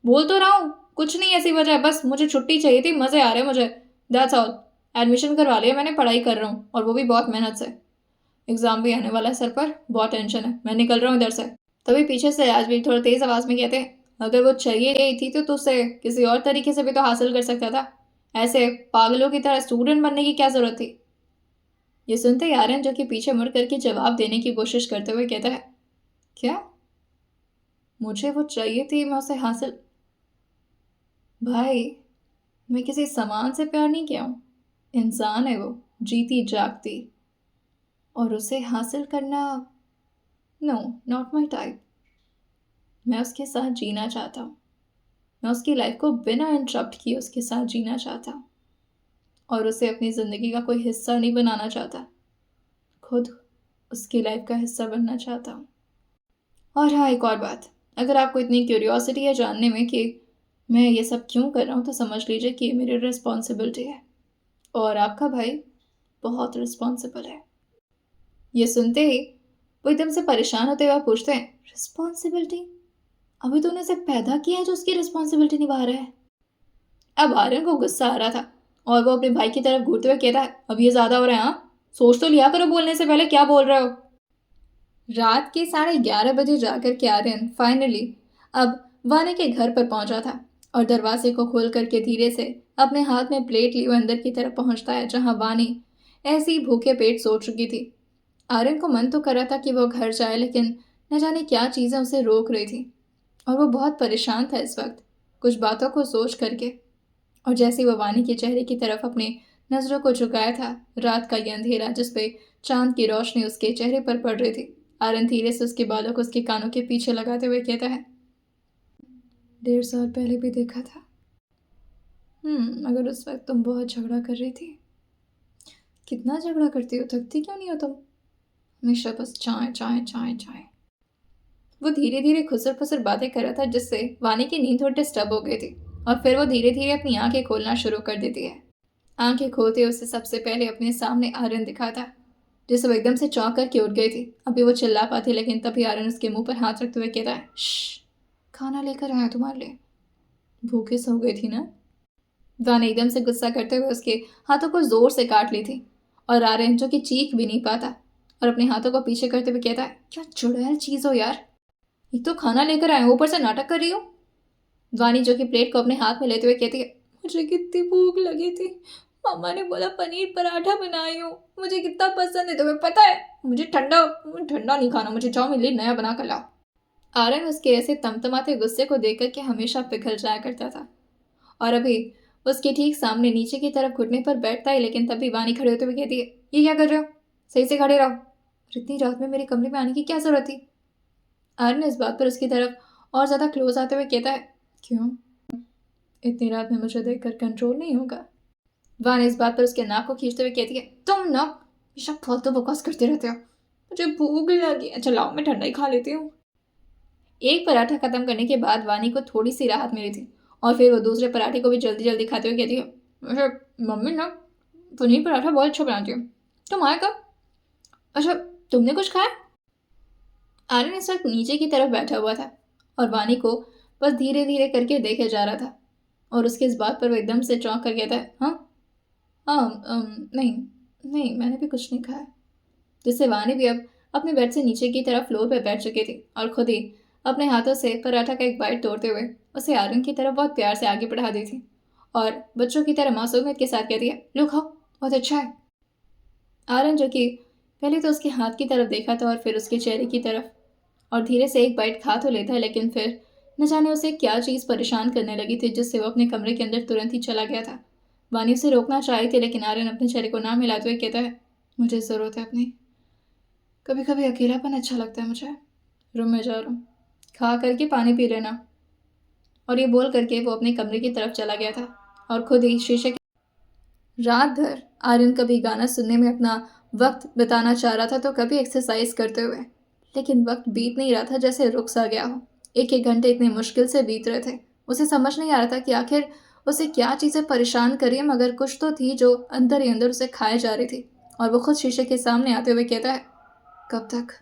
बोल तो रहा हूँ, कुछ नहीं ऐसी वजह है, बस मुझे छुट्टी चाहिए थी, मज़े आ रहे हैं मुझे, दैट्स ऑल। एडमिशन करवा लिया मैंने, पढ़ाई कर रहा हूँ और वो भी बहुत मेहनत से। एग्ज़ाम भी आने वाला है सर पर, बहुत टेंशन है, मैं निकल रहा हूँ इधर से। तभी पीछे से राजवीर थोड़ा तेज़ आवाज़ में कहते हैं, अगर वो चाहिए ही थी तो तुझसे किसी और तरीके से भी तो हासिल कर सकता था, ऐसे पागलों की तरह स्टूडेंट बनने की क्या ज़रूरत थी? ये सुनते ही आर्यन, जो कि पीछे मुड़ करके जवाब देने की कोशिश करते हुए कहता है, क्या? मुझे वो चाहिए थी, मैं उसे हासिल? भाई, मैं किसी सामान से प्यार नहीं किया हूँ, इंसान है वो, जीती जागती, और उसे हासिल करना, नो, नॉट माई टाइप। मैं उसके साथ जीना चाहता हूँ, मैं उसकी लाइफ को बिना इंटरप्ट किए उसके साथ जीना चाहता हूँ और उसे अपनी ज़िंदगी का कोई हिस्सा नहीं बनाना चाहता, खुद उसकी लाइफ का हिस्सा बनना चाहता हूँ। और हाँ, एक और बात, अगर आपको इतनी क्यूरियोसिटी है जानने में कि मैं ये सब क्यों कर रहा हूँ, तो समझ लीजिए कि ये मेरी रिस्पॉन्सिबिलिटी है और आपका भाई बहुत रिस्पॉन्सिबल है। ये सुनते ही वो एकदम से परेशान होते हुए पूछते हैं, रिस्पॉन्सिबिलिटी? अभी तूने उसे पैदा किया है जो उसकी रिस्पॉन्सिबिलिटी निभा रहा है? अब आर्यन को गुस्सा आ रहा था और वो अपने भाई की तरफ घूरते हुए कहता है, अब ये ज़्यादा हो रहा है, हाँ? सोच तो लिया करो बोलने से पहले क्या बोल रहे हो। रात के 11:30 बजे जाकर के आर्यन फाइनली अब वानी के घर पर पहुंचा था और दरवाजे को खोल करके धीरे से अपने हाथ में प्लेट लिए हुए अंदर की तरफ पहुंचता है, जहां वानी ऐसी ही भूखे पेट सो चुकी थी। आर्यन को मन तो कर रहा था कि वो घर जाए, लेकिन न जाने क्या चीज़ें उसे रोक रही थी और वो बहुत परेशान था इस वक्त कुछ बातों को सोच करके। और जैसे ही वो वानी के चेहरे की तरफ अपने नज़रों को झुकाया था, रात का ये अंधेरा जिस पे चांद की रोशनी उसके चेहरे पर पड़ रही थी, आर्यन धीरे से उसके बालों को उसके कानों के पीछे लगाते हुए कहता है, 1.5 साल पहले भी देखा था। मगर उस वक्त तुम बहुत झगड़ा कर रही थी। कितना झगड़ा करती हो, थकती क्यों नहीं हो तुम? हमेशा बस चाय चाय चाय चाय। वो धीरे धीरे खुसर फुसर बातें कर रहा था, जिससे वानी की नींद थोड़ी डिस्टर्ब हो गई थी और फिर वो धीरे धीरे अपनी आंखें खोलना शुरू कर देती है। आंखें खोलते उसे सबसे पहले अपने सामने आर्यन दिखा था, जिसे वो एकदम से चौंक करके उठ गई थी। अभी वो चिल्ला पाती, लेकिन तभी आर्यन उसके मुंह पर हाथ रखते हुए कहता है, श्श, खाना लेकर आया तुम्हारे लिए, भूखे सो गई थी ना? वानी एकदम से गुस्सा करते हुए उसके हाथों को जोर से काट ली थी और आर्यन जो कि चीख भी नहीं पाता और अपने हाथों को पीछे करते हुए कहता है, क्या चुड़ैल चीज हो यार, एक तो खाना लेकर आए हो, ऊपर से नाटक कर रही हो। वानी जो कि प्लेट को अपने हाथ में लेते हुए कहती है, मुझे कितनी भूख लगी थी, मम्मा ने बोला पनीर पराठा बनाई हो, मुझे कितना पसंद है तुम्हें पता है, मुझे ठंडा ठंडा नहीं खाना, मुझे जाओ मेरे लिए नया बना कर लाओ। आर्यन उसके ऐसे तमतमाते गुस्से को देख कर के हमेशा पिघल जाया करता था और अभी उसके ठीक सामने नीचे की तरफ घुटने पर बैठता है, लेकिन तभी वानी खड़े होते हुए कहती है, ये क्या कर रहे हो, सही से खड़े रहो, और इतनी रात में मेरे कमरे में आने की क्या जरूरत थी। आर्यन इस बात पर उसकी तरफ और ज्यादा क्लोज आते हुए कहता है, क्यों, इतनी रात में मुझे देखकर कंट्रोल नहीं होगा। वानी इस बात पर उसके नाक को खींचते हुए कहती है, तुम ना हमेशा फालतू बकवास करते रहते हो, मुझे भूख लगी, अच्छा लाओ मैं ठंडा ही खा लेती हूँ। एक पराठा खत्म करने के बाद वानी को थोड़ी सी राहत मिली थी और फिर वो दूसरे पराठे को भी जल्दी जल्दी खाते हुए कहती है, अच्छा मम्मी ना पनीर पराठा बहुत अच्छा बनाती है, तुम आए कब, अच्छा तुमने कुछ खाया। आर्यन इस वक्त नीचे की तरफ बैठा हुआ था और वानी को बस धीरे धीरे करके देखे जा रहा था और उसके इस बात पर वो एकदम से चौंक कर कहता है, हाँ हाँ नहीं नहीं मैंने भी कुछ नहीं खाया। जिससे वानी भी अब अपने बेड से नीचे की तरफ फ्लोर पर बैठ चुकी थी और खुद ही अपने हाथों से पराठा का एक बाइट तोड़ते हुए उसे आर्यन की तरफ बहुत प्यार से आगे बढ़ा दी थी और बच्चों की तरह मासूमियत के साथ कहती है, लो खाओ बहुत अच्छा है। आर्यन जो कि पहले तो उसके हाथ की तरफ देखा था और फिर उसके चेहरे की तरफ और धीरे से एक बाइट खा तो लेता है, लेकिन फिर न जाने उसे क्या चीज़ परेशान करने लगी थी जिससे वो अपने कमरे के अंदर तुरंत ही चला गया था। वानी उसे रोकना चाह रही थी, लेकिन आर्यन अपने चेहरे को ना मिलाते हुए कहता है, मुझे ज़रूरत है अपनी, कभी कभी अकेलापन अच्छा लगता है मुझे, रूम में जा रहा हूँ, खा करके पानी पी लेना। और ये बोल करके वो अपने कमरे की तरफ चला गया था और खुद ही शीशे के रात भर आर्यन कभी गाना सुनने में अपना वक्त बिताना चाह रहा था तो कभी एक्सरसाइज करते हुए, लेकिन वक्त बीत नहीं रहा था, जैसे रुक सा गया हो। एक एक घंटे इतने मुश्किल से बीत रहे थे, उसे समझ नहीं आ रहा था कि आखिर उसे क्या चीज़ें परेशान करी, मगर कुछ तो थी जो अंदर ही अंदर उसे खाए जा रही थी। और वो खुद शीशे के सामने आते हुए कहता है, कब तक,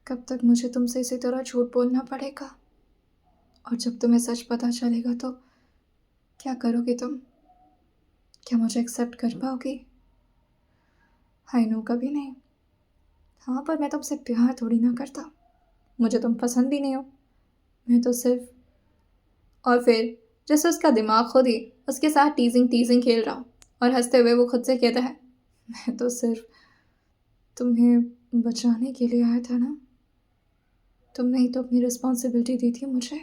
कब तक मुझे तुमसे इसी तरह झूठ बोलना पड़ेगा, और जब तुम्हें सच पता चलेगा तो क्या करोगे तुम, क्या मुझे एक्सेप्ट कर पाओगी। आई नो कभी नहीं, हाँ पर मैं तुमसे प्यार थोड़ी ना करता, मुझे तुम पसंद भी नहीं हो, मैं तो सिर्फ, और फिर जैसे उसका दिमाग खुद ही उसके साथ टीजिंग टीजिंग खेल रहा और हंसते हुए वो खुद से कहता है, मैं तो सिर्फ तुम्हें बचाने के लिए आया था ना, तुमने ही तो अपनी रिस्पॉन्सिबिलिटी दी थी मुझे।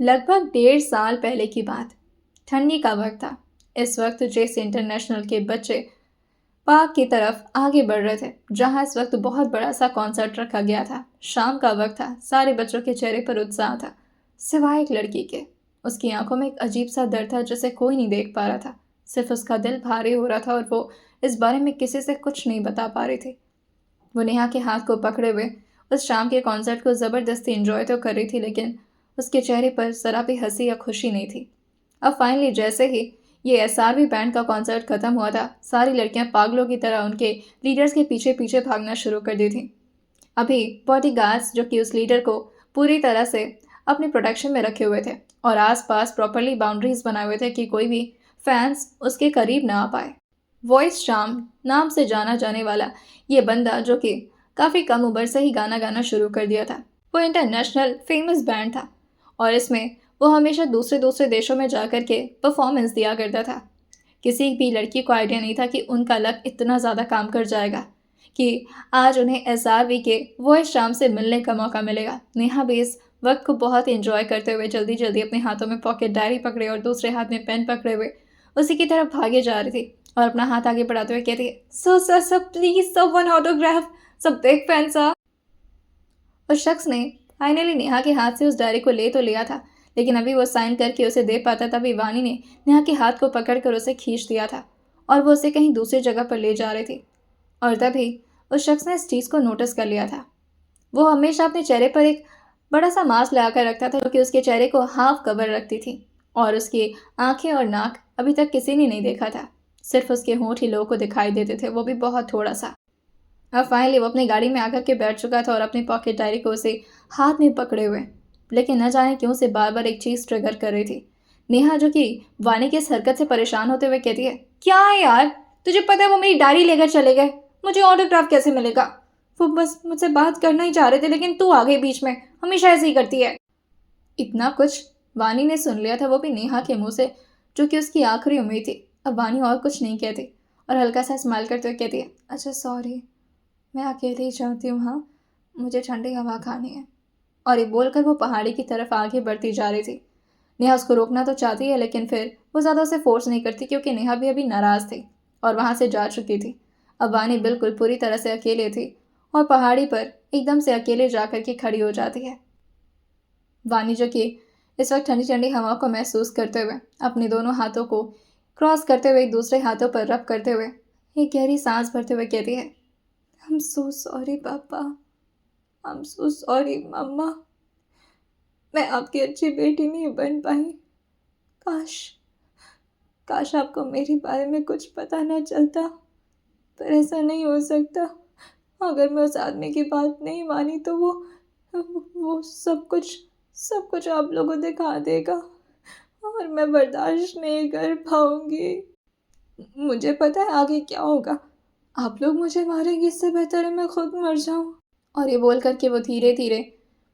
लगभग 1.5 साल पहले की बात, ठंडी का वक्त था। इस वक्त जेस इंटरनेशनल के बच्चे पार्क की तरफ आगे बढ़ रहे थे, जहां इस वक्त बहुत बड़ा सा कॉन्सर्ट रखा गया था। शाम का वक्त था, सारे बच्चों के चेहरे पर उत्साह था, सिवाय एक लड़की के। उसकी आंखों में एक अजीब सा डर था जिसे कोई नहीं देख पा रहा था, सिर्फ उसका दिल भारी हो रहा था और वो इस बारे में किसी से कुछ नहीं बता पा रही थी। वो नेहा के हाथ को पकड़े हुए उस शाम के कॉन्सर्ट को ज़बरदस्ती इंजॉय तो कर रही थी, लेकिन उसके चेहरे पर जरा भी हंसी या खुशी नहीं थी। अब फाइनली जैसे ही ये एसआरवी बैंड का कॉन्सर्ट खत्म हुआ था, सारी लड़कियां पागलों की तरह उनके लीडर्स के पीछे पीछे भागना शुरू कर दी थी। अभी बॉडीगार्ड्स जो कि उस लीडर को पूरी तरह से अपने प्रोटेक्शन में रखे हुए थे और आसपास प्रॉपरली बाउंड्रीज बनाए हुए थे कि कोई भी फैंस उसके करीब ना आ पाए। वॉइस चार्म नाम से जाना जाने वाला ये बंदा जो कि काफ़ी कम उम्र से ही गाना गाना शुरू कर दिया था, वो इंटरनेशनल फेमस बैंड था और इसमें वो हमेशा दूसरे दूसरे देशों में जा कर के परफॉर्मेंस दिया करता था। किसी भी लड़की को आइडिया नहीं था कि उनका लक इतना ज़्यादा काम कर जाएगा कि आज उन्हें एसआरवी के वॉइस चार्म से मिलने का मौका मिलेगा। नेहा भी इस वक्त को बहुत एंजॉय करते हुए जल्दी जल्दी अपने हाथों में पॉकेट डायरी पकड़े और दूसरे हाथ में पेन पकड़े हुए उसी की तरफ भागे जा रही थी और अपना हाथ आगे बढ़ाते हुए कहती है, sir sir sir please sir one autograph, सब बिग फैन सर। उस शख्स ने फाइनली नेहा के हाथ से उस डायरी को ले तो लिया था, लेकिन अभी वो साइन करके उसे दे पाता तभी वानी ने नेहा के हाथ को पकड़कर उसे खींच दिया था और वो उसे कहीं दूसरी जगह पर ले जा रही थी। और तभी उस शख्स ने इस चीज़ को नोटिस कर लिया था। वो हमेशा अपने चेहरे पर एक बड़ा सा मास्क लगाकर रखता था जो कि उसके चेहरे को हाफ कवर रखती थी और उसकी आंखें और नाक अभी तक किसी ने नहीं देखा था, सिर्फ उसके होंठ ही लोगों को दिखाई देते थे, वो भी बहुत थोड़ा सा। अब फाइनली वो अपनी गाड़ी में आकर के बैठ चुका था और अपनी पॉकेट डायरी को उसे हाथ में पकड़े हुए, लेकिन न जाने क्यों से बार बार एक चीज़ ट्रिगर कर रही थी। नेहा जो कि वानी की इस हरकत से परेशान होते हुए कहती है, क्या है यार, तुझे पता है वो मेरी डायरी लेकर चले गए, मुझे ऑटोग्राफ कैसे मिलेगा? वो बस मुझसे बात करना ही चाह रहे थे लेकिन तू आ गई बीच में, हमेशा ऐसे ही करती है। इतना कुछ वानी ने सुन लिया था, वो भी नेहा के मुंह से, जो कि उसकी आखिरी उम्मीद थी। अब वानी और कुछ नहीं कहती और हल्का सा स्माइल करते हुए कहती है, अच्छा सॉरी, मैं अकेले ही चाहती हूँ, हाँ, मुझे ठंडी हवा खानी है। और ये बोलकर वो पहाड़ी की तरफ आगे बढ़ती जा रही थी। नेहा उसको रोकना तो चाहती है लेकिन फिर वो ज़्यादा उसे फोर्स नहीं करती क्योंकि नेहा भी अभी नाराज़ थी और वहाँ से जा चुकी थी। अब वानी बिल्कुल पूरी तरह से अकेले थी और पहाड़ी पर एकदम से अकेले जाकर के खड़ी हो जाती है। वानी जो कि इस वक्त ठंडी ठंडी हवा को महसूस करते हुए अपने दोनों हाथों को क्रॉस करते हुए एक दूसरे हाथों पर रब करते हुए एक गहरी सांस भरते हुए कहती है, आई एम सो सॉरी पापा, आई एम सो सॉरी मम्मा, मैं आपकी अच्छी बेटी नहीं बन पाई। काश काश आपको मेरे बारे में कुछ पता ना चलता, पर ऐसा नहीं हो सकता। अगर मैं उस आदमी की बात नहीं मानी तो वो सब कुछ आप लोगों को दिखा देगा और मैं बर्दाश्त नहीं कर पाऊंगी। मुझे पता है आगे क्या होगा, आप लोग मुझे मारेंगे, इससे बेहतर है मैं खुद मर जाऊं। और ये बोल करके वो धीरे धीरे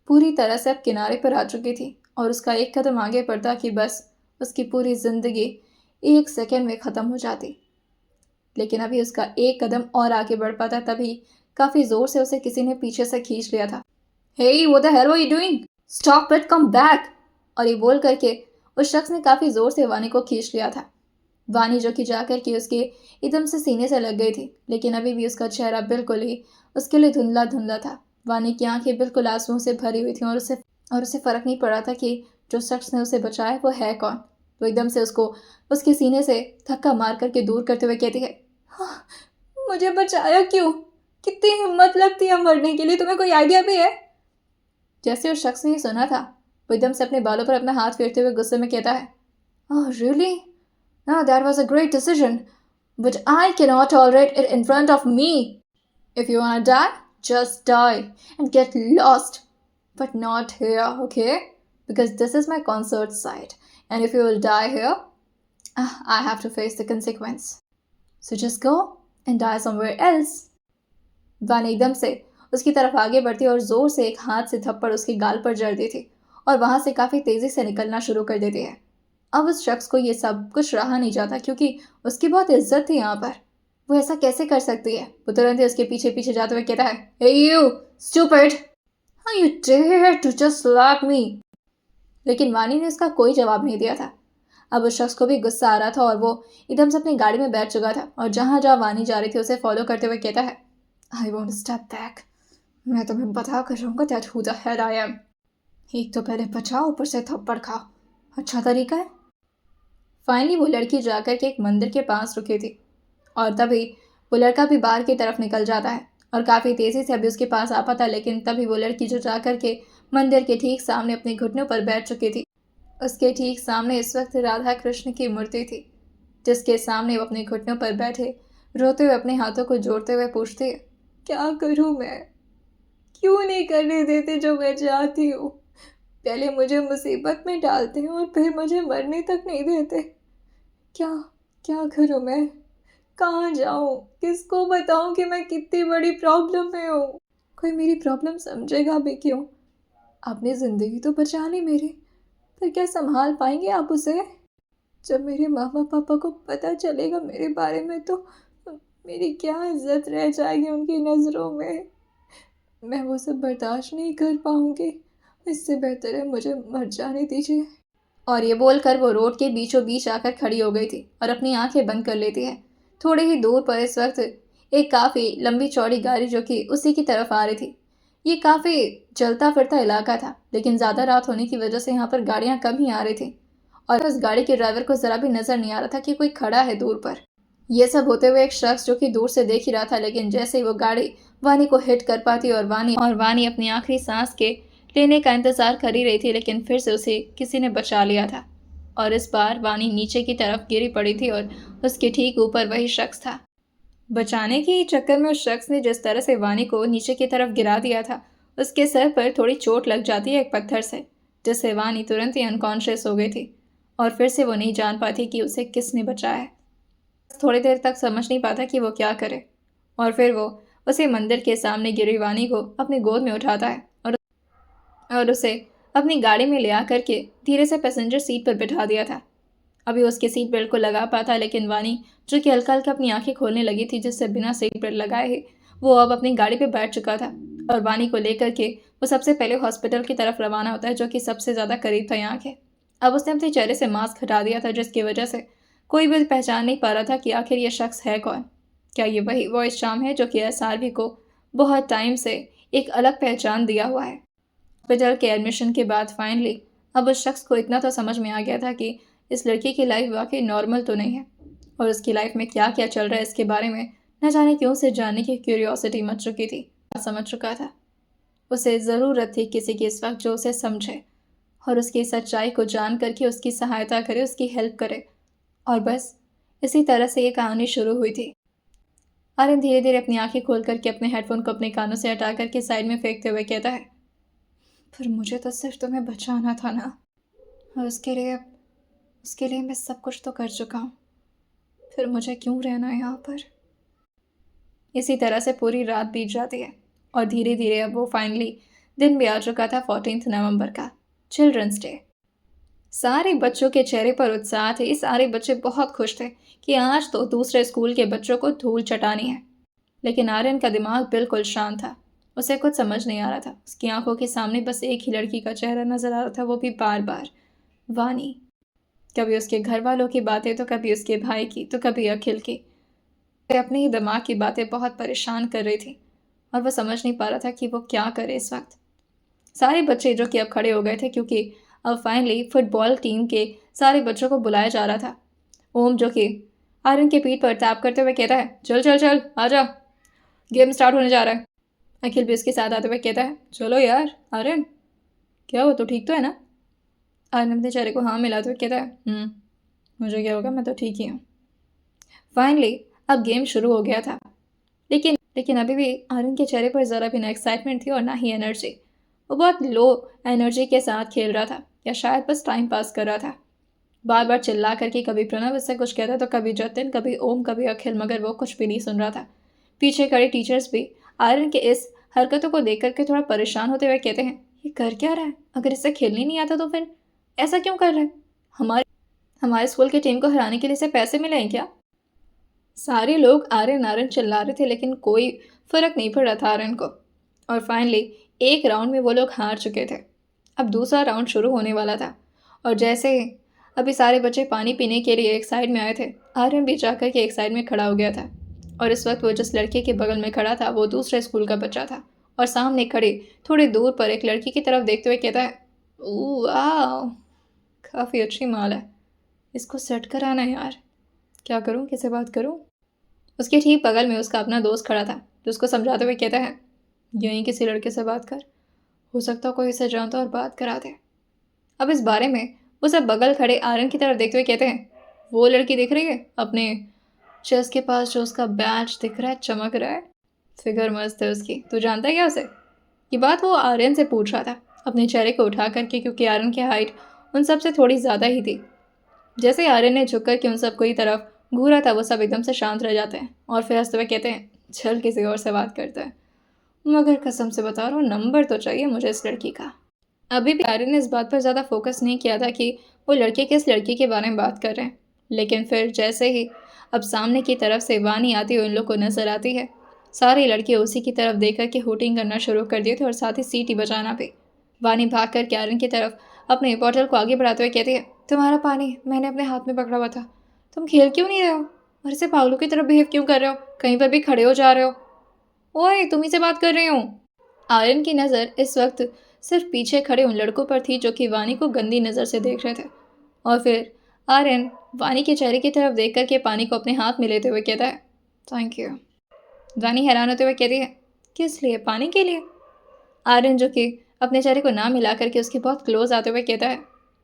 पूरी तरह से अब किनारे पर आ चुकी थी और उसका एक कदम आगे बढ़ता कि बस उसकी पूरी जिंदगी एक सेकंड में ख़त्म हो जाती। लेकिन अभी उसका एक कदम और आगे बढ़ पाता तभी काफ़ी ज़ोर से उसे किसी ने पीछे से खींच लिया था। Hey what the hell are you doing, stop it, come back. और ये बोल करके उस शख्स ने काफ़ी ज़ोर से वानी को खींच लिया था। वानी जो कि जाकर के उसके एकदम से सीने से लग गई थी लेकिन अभी भी उसका चेहरा बिल्कुल ही उसके लिए धुंधला धुंधला था। वानी की आंखें बिल्कुल आंसुओं से भरी हुई थी और उसे फ़र्क नहीं पड़ा था कि जो शख्स ने उसे बचाया वो है कौन। तो एकदम से उसको उसके सीने से धक्का मार करके दूर करते हुए कहती है, हाँ, मुझे बचाया क्यों? कितनी हिम्मत लगती है मरने के लिए, तुम्हें कोई आइडिया भी है? जैसे उस शख्स ने सुना था वो एकदम से अपने बालों पर अपना हाथ फेरते हुए गुस्से में कहता है, oh really, now that was a great decision, but I cannot tolerate it in front of me. If you wanna die, just die and get lost, but not here, okay? Because this is my concert site, and if you will die here, I have to face the consequence. So just go and die somewhere else. वानी एकदम से उसकी तरफ आगे बढ़ती और जोर से एक हाथ से थप्पड़ उसके गाल पर जड़ दी थी और वहां से काफी तेजी से निकलना शुरू कर देती है। अब उस शख्स को ये सब कुछ रहा नहीं जाता क्योंकि उसकी बहुत इज्जत थी यहाँ पर। वो ऐसा कैसे कर सकती है? वो तुरंत ही उसके पीछे पीछे जाते हुए कहता है, hey you stupid, how you dare to just slap me. लेकिन वानी ने उसका कोई जवाब नहीं दिया था। अब उस शख्स को भी गुस्सा आ रहा था और वो एकदम से अपनी गाड़ी में बैठ चुका था और जहाँ जहाँ वानी जा रही थी उसे फॉलो करते हुए कहता है, आई वोंट स्टेप बैक, मैं तुम्हें बता कर रहूँगा that who the hell I am. एक तो पहले बचाओ, ऊपर से थप्पड़ खाओ, अच्छा तरीका है। फाइनली वो लड़की जाकर के एक मंदिर के पास रुकी थी और तभी वो लड़का भी बाहर की तरफ निकल जाता है और काफ़ी तेज़ी से अभी उसके पास आ पाता। लेकिन तभी वो लड़की जो जाकर के मंदिर के ठीक सामने अपने घुटनों पर बैठ चुकी थी, उसके ठीक सामने इस वक्त राधा कृष्ण की मूर्ति थी जिसके सामने वो अपने घुटनों पर बैठे रोते हुए अपने हाथों को जोड़ते हुए पूछती है, क्या करूँ मैं? क्यों नहीं करने देते जो मैं चाहती हूँ? पहले मुझे मुसीबत में डालते हैं और फिर मुझे मरने तक नहीं देते। क्या क्या करूँ मैं? कहाँ जाऊँ? किसको बताऊँ कि मैं कितनी बड़ी प्रॉब्लम में हूँ? कोई मेरी प्रॉब्लम समझेगा भी क्यों? आपने ज़िंदगी तो बचा ली मेरी, पर क्या संभाल पाएंगे आप उसे? जब मेरे मामा पापा को पता चलेगा मेरे बारे में तो मेरी क्या इज्जत रह जाएगी उनकी नज़रों में? मैं वो सब बर्दाश्त नहीं कर पाऊँगी। इससे बेहतर है मुझे मर जाने दीजिए। और ये बोलकर वो रोड के बीचों बीच आकर खड़ी हो गई थी और अपनी आंखें बंद कर लेती है। थोड़ी ही दूर पर इस वक्त एक काफ़ी लंबी चौड़ी गाड़ी जो कि उसी की तरफ आ रही थी। ये काफ़ी चलता फिरता इलाका था लेकिन ज़्यादा रात होने की वजह से यहाँ पर गाड़ियाँ कम ही आ रही थी और उस गाड़ी के ड्राइवर को ज़रा भी नज़र नहीं आ रहा था कि कोई खड़ा है दूर पर। यह सब होते हुए एक शख्स जो कि दूर से देख ही रहा था लेकिन जैसे ही वो गाड़ी वानी को हिट कर पाती और वानी अपनी आखिरी सांस के लेने का इंतज़ार कर ही रही थी लेकिन फिर से उसे किसी ने बचा लिया था और इस बार वानी नीचे की तरफ गिरी पड़ी थी और उसके ठीक ऊपर वही शख्स था। बचाने के चक्कर में उस शख्स ने जिस तरह से वानी को नीचे की तरफ गिरा दिया था उसके सर पर थोड़ी चोट लग जाती है एक पत्थर से, जिससे वानी तुरंत ही अनकॉन्शियस हो गई थी और फिर से वो नहीं जान पाती कि उसे किसने बचाया है। थोड़ी देर तक समझ नहीं पाता कि वो क्या करे, और फिर वो उसे मंदिर के सामने गिरी वानी को अपनी गोद में उठाता है और उसे अपनी गाड़ी में ले आकर के धीरे से पैसेंजर सीट पर बिठा दिया था। अभी उसके सीट बेल्ट को लगा पाता, लेकिन वानी जो कि हल्का हल्का अपनी आंखें खोलने लगी थी, जिससे बिना सीट बेल्ट लगाए ही वो अब अपनी गाड़ी पे बैठ चुका था। और वानी को लेकर के वो सबसे पहले हॉस्पिटल की तरफ रवाना होता है, जो कि सबसे ज़्यादा करीब था यहाँ के। अब उसने अपने चेहरे से मास्क हटा दिया था, जिसकी वजह से कोई भी पहचान नहीं पा रहा था कि आखिर ये शख्स है कौन। क्या ये वही वॉइस शाम है जो कि SRV को बहुत टाइम से एक अलग पहचान दिया हुआ है। हॉस्पिटल के एडमिशन के बाद फाइनली अब उस शख्स को इतना तो समझ में आ गया था कि इस लड़की की लाइफ वाकई नॉर्मल तो नहीं है, और उसकी लाइफ में क्या क्या चल रहा है इसके बारे में न जाने क्यों से जानने की क्यूरियोसिटी मच चुकी थी। समझ चुका था उसे ज़रूरत थी किसी की इस वक्त जो उसे समझे और उसकी सच्चाई को जान करके उसकी सहायता करे, उसकी हेल्प करे। और बस इसी तरह से ये कहानी शुरू हुई थी। आर्यन धीरे धीरे अपनी आंखें खोल करके अपने हेडफोन को अपने कानों से हटा करके साइड में फेंकते हुए कहता है, पर मुझे तो सिर्फ तुम्हें बचाना था ना, और उसके लिए मैं सब कुछ तो कर चुका हूँ, फिर मुझे क्यों रहना है यहाँ पर। इसी तरह से पूरी रात बीत जाती है और धीरे धीरे अब वो फाइनली दिन भी आ चुका था, 14 नवंबर का, चिल्ड्रंस डे। सारे बच्चों के चेहरे पर उत्साह थे। सारे बच्चे बहुत खुश थे कि आज तो दूसरे स्कूल के बच्चों को धूल चटानी है। लेकिन आर्यन का दिमाग बिल्कुल शांत था। उसे कुछ समझ नहीं आ रहा था। उसकी आंखों के सामने बस एक ही लड़की का चेहरा नजर आ रहा था, वो भी बार बार, वानी। कभी उसके घर वालों की बातें, तो कभी उसके भाई की, तो कभी अखिल की। अपने ही दिमाग की बातें बहुत परेशान कर रही थी और वह समझ नहीं पा रहा था कि वो क्या करे इस वक्त। सारे बच्चे जो कि अब खड़े हो गए थे, क्योंकि अब फाइनली फुटबॉल टीम के सारे बच्चों को बुलाया जा रहा था। ओम जो कि आर्यन के पीठ पर टैप करते हुए कहता है, चल चल चल आजा, गेम स्टार्ट होने जा रहा है। अखिल भी उसके साथ आते हुए कहता है, चलो यार आर्यन, क्या हो, तो ठीक तो है ना। आर्यन अपने चेहरे को हाँ मिलाते हुए कहता है, मुझे क्या होगा, मैं तो ठीक ही हूँ। फाइनली अब गेम शुरू हो गया था, लेकिन अभी भी आर्यन के चेहरे पर ज़रा भी ना एक्साइटमेंट थी और ना ही एनर्जी। वो बहुत लो एनर्जी के साथ खेल रहा था, या शायद बस टाइम पास कर रहा था। बार बार चिल्ला करके कभी प्रणव इससे कुछ कहता, तो कभी जतिन, कभी ओम, कभी अखिल, मगर वो कुछ भी नहीं सुन रहा था। पीछे खड़े टीचर्स भी आर्यन के इस हरकतों को देख करके थोड़ा परेशान होते हुए कहते हैं, ये कर क्या रहा है, अगर इससे खेलने नहीं आता तो फिर ऐसा क्यों कर रहा है, हमारे स्कूल की टीम को हराने के लिए इसे पैसे मिले हैं क्या। सारे लोग आर्यन आर्यन चिल्ला रहे थे, लेकिन कोई फर्क नहीं पड़ रहा था आर्यन को। और फाइनली एक राउंड में वो लोग हार चुके थे। अब दूसरा राउंड शुरू होने वाला था, और जैसे ही अभी सारे बच्चे पानी पीने के लिए एक साइड में आए थे, आर्यन भी जाकर के एक साइड में खड़ा हो गया था। और इस वक्त वो जिस लड़के के बगल में खड़ा था वो दूसरे स्कूल का बच्चा था, और सामने खड़े थोड़ी दूर पर एक लड़की की तरफ देखते हुए कहता है, वाह, काफ़ी अच्छी माल है, इसको सेट कराना है यार, क्या करूँ, किसे बात करूँ। उसके ठीक बगल में उसका अपना दोस्त खड़ा था, जो उसको समझाते हुए कहता है, यहीं किसी लड़के से बात कर, हो सकता कोई इसे जानता और बात करा दे। अब इस बारे में वो सब बगल खड़े आर्यन की तरफ देखते हुए कहते हैं, वो लड़की दिख रही है अपने चेस्ट के पास, जो उसका बैच दिख रहा है, चमक रहा है, फिगर मस्त है उसकी, तू जानता है क्या उसे। ये बात वो आर्यन से पूछ रहा था, अपने चेहरे को उठा करके, क्योंकि आर्यन की हाइट उन सब से थोड़ी ज़्यादा ही थी। जैसे आर्यन ने झुक कर के उन सबको ही तरफ घूरा था, वो सब एकदम से शांत रह जाते हैं और फिर हंसते हुए कहते हैं, चल किसी और से बात करते हैं, मगर कसम से बता रहा हूँ, नंबर तो चाहिए मुझे इस लड़की का। अभी भी आर्यन ने इस बात पर ज़्यादा फोकस नहीं किया था कि वो लड़के किस लड़की के बारे में बात कर रहे हैं, लेकिन फिर जैसे ही अब सामने की तरफ से वानी आती हुई उन लोग को नजर आती है, सारे लड़के उसी की तरफ देख कर के हुटिंग करना शुरू कर दिए थे और साथ ही सीटी बजाना भी। वानी भाग कर के आर्यन की तरफ अपने बॉटल को आगे बढ़ाते हुए कहती है, तुम्हारा पानी मैंने अपने हाथ में पकड़ा हुआ था, तुम खेल क्यों नहीं रहे हो, और ऐसे पागलों की तरफ बिहेव क्यों कर रहे हो, कहीं पर भी खड़े हो जा रहे हो, ओए तुम्ही से बात कर रही हूँ। आर्यन की नज़र इस वक्त सिर्फ पीछे खड़े उन लड़कों पर थी जो कि वानी को गंदी नज़र से देख रहे थे। और फिर आर्यन वानी के चेहरे की तरफ देख करके पानी को अपने हाथ में लेते हुए कहता है, थैंक यू। वानी हैरान होते हुए कहती है, किस लिए, पानी के लिए। आर्यन जो कि अपने चेहरे को ना मिला करके उसके बहुत क्लोज आते हुए कहता है,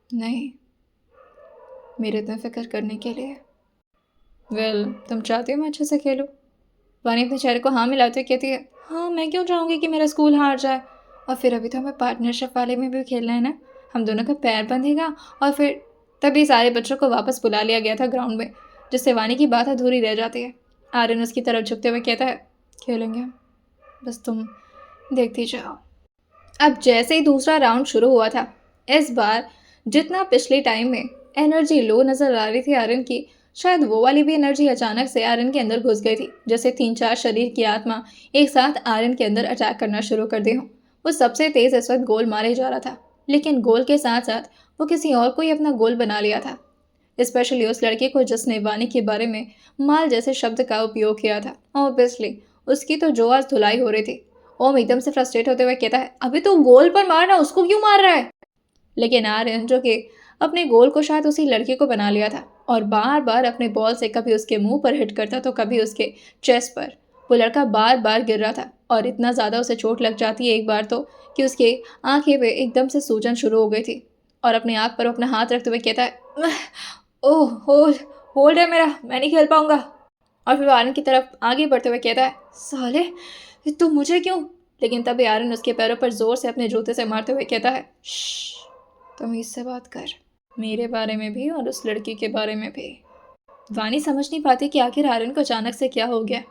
नहीं, मेरे इतना फिक्र करने के लिए। वेल, तुम चाहती हो मैं अच्छे से खेलूँ। वानी अपने चेहरे को हाँ मिलाते हुए कहती है, हाँ मैं क्यों चाहूँगी कि मेरा स्कूल हार जाए, और फिर अभी तो हमें पार्टनरशिप वाले में भी खेलना है ना, हम दोनों का पैर बंधेगा और फिर तभी सारे बच्चों को वापस बुला लिया गया था ग्राउंड में, जिससे वानी की बात अधूरी रह जाती है। आर्यन उसकी तरफ झुकते हुए कहता है, खेलेंगे हम, बस तुम देखती जाओ। अब जैसे ही दूसरा राउंड शुरू हुआ था, इस बार जितना पिछले टाइम में एनर्जी लो नजर आ रही थी आर्यन की, शायद वो वाली भी एनर्जी अचानक से आर्यन के अंदर घुस गई थी। जैसे 3-4 शरीर की आत्मा एक साथ आर्यन के अंदर अटैक करना शुरू कर दी हो। वो सबसे तेज इस वक्त गोल मारे जा रहा था, लेकिन गोल के साथ साथ वो किसी और को ही अपना गोल बना लिया था। स्पेशली उस लड़के को जिसने वानी के बारे में माल जैसे शब्द का उपयोग किया था। ऑब्वियसली उसकी तो जो आज धुलाई हो रही थी। ओम एकदम से फ्रस्ट्रेट होते हुए कहता है, अभी तो गोल पर मारना, उसको क्यों मार रहा है? लेकिन आर्यन, जो कि अपने गोल को शायद उसी लड़के को बना लिया था और बार बार अपने बॉल से कभी उसके मुंह पर हिट करता तो कभी उसके चेस्ट पर, वो लड़का बार बार गिर रहा था और इतना ज़्यादा उसे चोट लग जाती है एक बार तो कि उसके आंखें पे एकदम से सूजन शुरू हो गई थी। और अपने आँख पर अपना हाथ रखते हुए कहता है, ओह होल्ड होल्ड है मेरा, मैं नहीं खेल पाऊंगा। और फिर आर्यन की तरफ आगे बढ़ते हुए कहता है, साले ये तो मुझे क्यों? लेकिन तभी आर्यन उसके पैरों पर जोर से अपने जूते से मारते हुए कहता है, तमीज से बात कर, मेरे बारे में भी और उस लड़की के बारे में भी। वानी समझ नहीं पाती कि आखिर आर्यन को अचानक से क्या हो गया।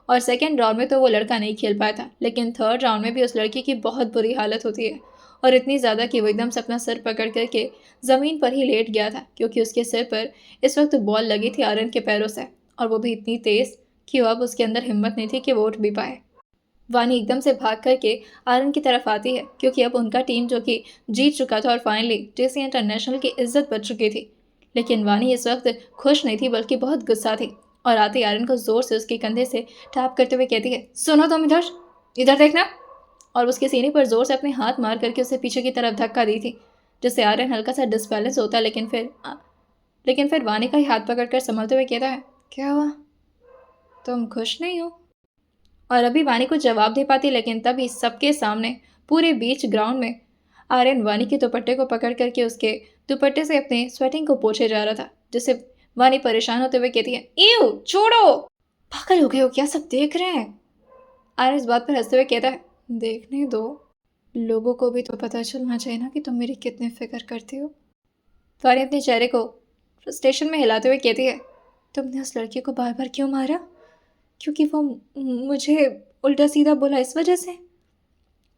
और सेकेंड राउंड में तो वो लड़का नहीं खेल पाया था, लेकिन थर्ड राउंड में भी उस लड़की की बहुत बुरी हालत होती है, और इतनी ज़्यादा कि वो एकदम से अपना सिर पकड़ करके ज़मीन पर ही लेट गया था, क्योंकि उसके सिर पर इस वक्त बॉल लगी थी आर्यन के पैरों से, और वो भी इतनी तेज़ कि अब उसके अंदर हिम्मत नहीं थी कि वो उठ भी पाए। वानी एकदम से भाग करके आर्यन की तरफ आती है, क्योंकि अब उनका टीम जो कि जीत चुका था और फाइनली जेसी इंटरनेशनल की इज्जत बच चुकी थी। लेकिन वानी इस वक्त खुश नहीं थी, बल्कि बहुत गुस्सा थी, और आते आर्यन को जोर से उसके कंधे से टैप करते हुए कहती है, सुनो तुम इधर, इधर देखना। और उसके सीने पर जोर से अपने हाथ मार करके उसे पीछे की तरफ धक्का दी थी, जिससे आर्यन हल्का सा डिसबैलेंस होता, लेकिन फिर वानी का ही हाथ पकड़कर संभलते हुए कहता है, क्या हुआ, तुम खुश नहीं हो? और अभी वानी को जवाब दे पाती, लेकिन तभी सबके सामने पूरे बीच ग्राउंड में आर्यन वानी के दुपट्टे को पकड़ करके उसके दुपट्टे से अपने स्वेटिंग को पोंछे जा रहा था, जिससे वानी परेशान होते हुए कहती है, ईव छोड़ो, पागल हो गए हो क्या, सब देख रहे हैं। आर्यन इस बात पर हंसते हुए कहता है, देखने दो, लोगों को भी तो पता चलना चाहिए ना कि तुम मेरी कितनी फिक्र करती हो। वानी अपने चेहरे को फ्रस्ट्रेशन में हिलाते हुए कहती है, तुमने उस लड़की को बार बार क्यों मारा? क्योंकि वो मुझे उल्टा सीधा बोला इस वजह से?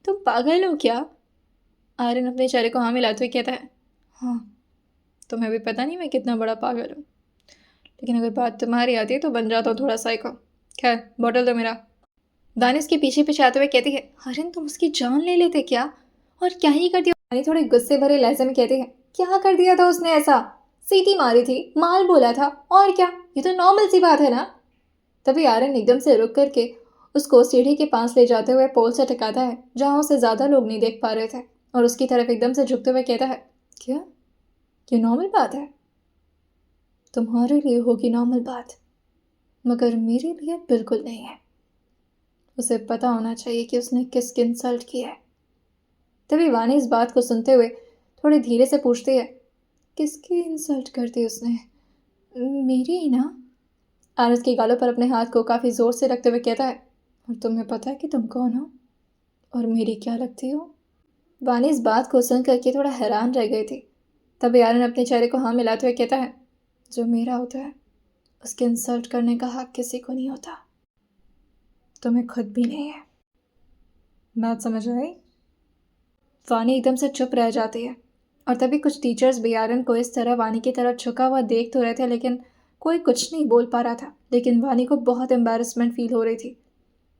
तुम पागल हो क्या? आर्यन अपने चेहरे को हाँ मिलाते हुए कहता है, हाँ, तुम्हें भी पता नहीं मैं कितना बड़ा पागल हूँ, लेकिन अगर बात तुम्हारी आती है तो बन जाता हूँ थोड़ा साइको। खैर, बॉटल दो मेरा। दानी उसके पीछे पीछे आते हुए कहती है, आर्यन तुम उसकी जान ले लेते क्या? और क्या ही कर दिया? दानी थोड़े गुस्से भरे लहजे में कहती है, क्या कर दिया था उसने ऐसा? सीटी मारी थी, माल बोला था, और क्या, ये तो नॉर्मल सी बात है ना। तभी आर्यन एकदम से रुक करके उसको सीढ़ी के पास ले जाते हुए पोल से टकाता है, जहाँ उसे ज़्यादा लोग नहीं देख पा रहे थे, और उसकी तरफ एकदम से झुकते हुए कहता है, क्या ये नॉर्मल बात है? तुम्हारे लिए होगी नॉर्मल बात, मगर मेरे लिए बिल्कुल नहीं है। उसे पता होना चाहिए कि उसने किसकी इंसल्ट की है। तभी वानी इस बात को सुनते हुए थोड़ी धीरे से पूछती है, किसकी इंसल्ट कर दी उसने? मेरी ही ना। आरस के गालों पर अपने हाथ को काफ़ी ज़ोर से रखते हुए कहता है, और तुम्हें पता है कि तुम कौन हो और मेरी क्या लगती हो? वानी इस बात को सुन करके थोड़ा हैरान रह गई थी। तभी आर्यन अपने चेहरे को हाँ मिलाते हुए कहता है, जो मेरा होता है उसके इंसल्ट करने का हक किसी को नहीं होता, तुम्हें खुद भी नहीं है। बात समझ आई? वानी एकदम से चुप रह जाती है, और तभी कुछ टीचर्स भी आर्यन को इस तरह वानी की तरफ झुका हुआ देख तो रहे थे, लेकिन कोई कुछ नहीं बोल पा रहा था। लेकिन वानी को बहुत एम्बैरसमेंट फील हो रही थी।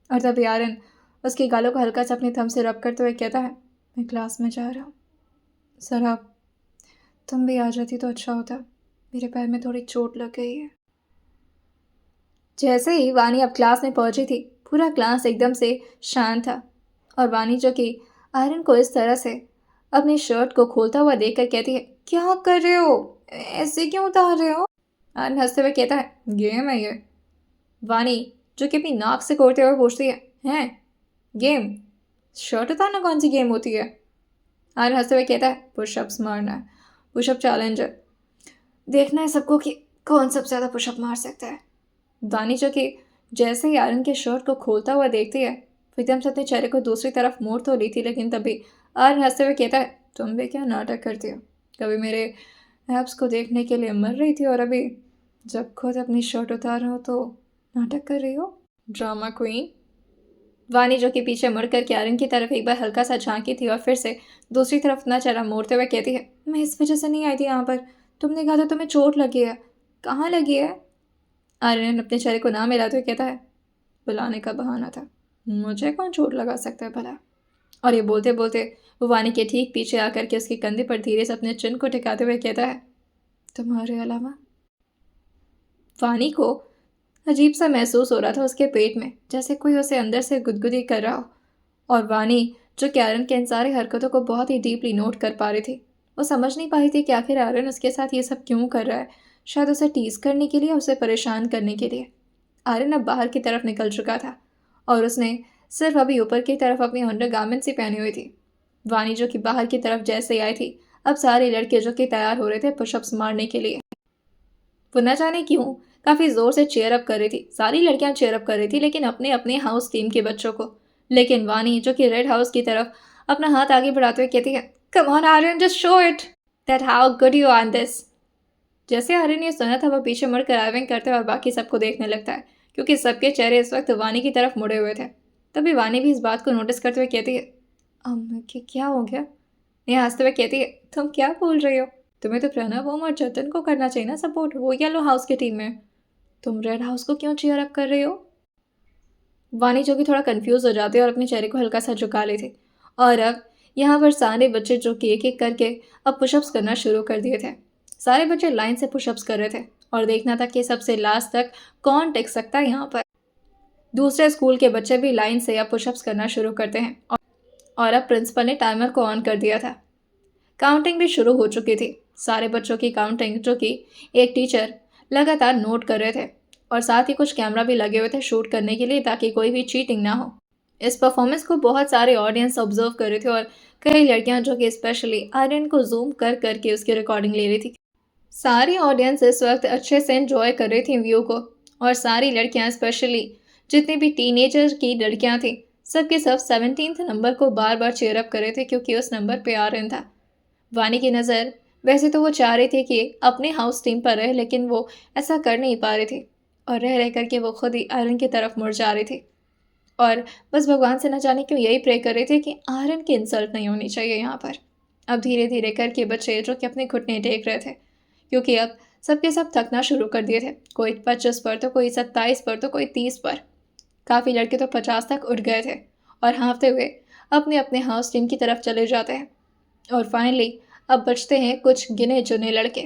और तभी आर्यन उसके गालों को हल्का सा अपनी थंब से रब करते हुए कहता है, मैं क्लास में जा रहा हूँ। सर आप तुम भी आ जाती तो अच्छा होता, मेरे पैर में थोड़ी चोट लग गई है। जैसे ही वानी अब क्लास में पहुंची थी, पूरा क्लास एकदम से शांत था, और वानी जो कि आर्यन को इस तरह से अपनी शर्ट को खोलता हुआ देखकर कहती है, क्या कर रहे हो, ऐसे क्यों उतार रहे हो? आर्यन हंसते हुए कहता है, गेम है ये। वानी जो कि अपनी नाक से कोड़ते हुए पूछती है, हैं गेम? शर्ट उतारना कौन सी गेम होती है? आर्यन हंसते हुए कहता है, पुशअप्स मारना है, पुशअप चैलेंज है, देखना है सबको कि कौन सबसे ज़्यादा पुशअप मार सकता है। वानी जो कि जैसे ही आर्यन के शर्ट को खोलता हुआ देखती है, वो एकदम से अपने चेहरे को दूसरी तरफ मोड़ तो ली थी, लेकिन तभी आर्यन हंसते हुए कहता है, तुम भी क्या नाटक करती हो? कभी मेरे एब्स को देखने के लिए मर रही थी और अभी जब खुद अपनी शर्ट उतार रहा हो तो नाटक कर रही हो। Drama queen. वानी जो कि पीछे मुड़कर क्यारन की तरफ एक बार हल्का सा झांकी थी और फिर से दूसरी तरफ अपना चेहरा मोड़ते हुए कहती है, मैं इस वजह से नहीं आई थी यहाँ पर। तुमने कहा था तुम्हें चोट लगी है। कहाँ लगी है? आर्यन अपने चेहरे को ना मिलाते हुए कहता है, बुलाने का बहाना था। मुझे कौन चोट लगा सकता है भला? और ये बोलते बोलते वो वानी के ठीक पीछे आकर के उसके कंधे पर धीरे से अपने चिन्ह को टिकाते हुए कहता है, तुम्हारे अलावा? वानी को अजीब सा महसूस हो रहा था उसके पेट में, जैसे कोई उसे अंदर से गुदगुदी कर रहा हो। और वानी जो कि आर्यन के इन सारी हरकतों को बहुत ही डीपली नोट कर पा रही थी, वो समझ नहीं पा रही थी कि आखिर आर्यन उसके साथ ये सब क्यों कर रहा है। शायद उसे टीज करने के लिए, उसे परेशान करने के लिए। आर्यन अब बाहर की तरफ निकल चुका था और उसने सिर्फ अभी ऊपर की तरफ अपनी अंडर गारमेंट्स ही पहनी हुई थी। वानी जो कि बाहर की तरफ जैसे ही आई थी, अब सारे लड़के जो कि तैयार हो रहे थे पुशअप्स मारने के लिए। वो न जाने क्यों काफ़ी ज़ोर से चेयर अप कर रही थी। सारी लड़कियां चेयर अप कर रही थी, लेकिन अपने अपने हाउस टीम के बच्चों को। लेकिन वानी जो कि रेड हाउस की तरफ अपना हाथ आगे बढ़ाते हुए कहती है, come on Aryan, just show it that how good you are this. जैसे आर्यन ने सुना था, वह पीछे मुड़कर आर्विंग करते और बाकी सबको देखने लगता है, क्योंकि सबके चेहरे इस वक्त वानी की तरफ मुड़े हुए थे। तभी वानी भी इस बात को नोटिस करते हुए कहती है, क्या हो गया? नेहा हंसते हुए कहती है, तुम क्या बोल रही हो? तुम्हें तो प्रणव, ओम और जतन को करना चाहिए ना सपोर्ट, वो येलो हाउस की टीम में। तुम रेड हाउस को क्यों चीयर अप कर रही हो? वानी जो कि थोड़ा कंफ्यूज हो जाती है और अपने चेहरे को हल्का सा झुका लेती। और अब यहाँ पर सारे बच्चे जो कि एक एक करके अब पुशअप्स करना शुरू कर दिए थे। सारे बच्चे लाइन से पुशअप्स कर रहे थे और देखना था कि सबसे लास्ट तक कौन टिक सकता है यहाँ पर। दूसरे स्कूल के बच्चे भी लाइन से अब पुशअप्स करना शुरू करते हैं और अब प्रिंसिपल ने टाइमर को ऑन कर दिया था। काउंटिंग भी शुरू हो चुकी थी। सारे बच्चों की काउंटिंग जो कि एक टीचर लगातार नोट कर रहे थे और साथ ही कुछ कैमरा भी लगे हुए थे शूट करने के लिए, ताकि कोई भी चीटिंग ना हो। इस परफॉर्मेंस को बहुत सारे ऑडियंस ऑब्जर्व कर रहे थे और कई लड़कियां जो कि स्पेशली आर्यन को जूम कर करके उसकी रिकॉर्डिंग ले रही थी। सारी ऑडियंस इस वक्त अच्छे से एंजॉय कर रही थी व्यू को, और सारी लड़कियां स्पेशली जितनी भी टीनेजर की लड़कियां थी, सबके सब 17th नंबर को बार बार चेयरअप कर रहे थे, क्योंकि उस नंबर पे आर्यन था। वानी की नज़र वैसे तो वो चाह रही थी कि अपने हाउस टीम पर रहे, लेकिन वो ऐसा कर नहीं पा रही थी और रह रह करके वो खुद ही आर्यन की तरफ मुड़ जा रही थी। और बस भगवान से न जाने क्यों यही प्रे कर रही थी कि आर्यन की इंसल्ट नहीं होनी चाहिए यहाँ पर। अब धीरे धीरे करके बच्चे जो कि अपने घुटने टेक रहे थे, क्योंकि अब सबके सब थकना शुरू कर दिए थे। कोई 25 पर, तो कोई 27 पर, तो कोई 30 पर। काफ़ी लड़के तो 50 तक उठ गए थे और हाँफते हुए अपने अपने हाउस टीम की तरफ चले जाते हैं। और फाइनली अब बचते हैं कुछ गिने चुने लड़के।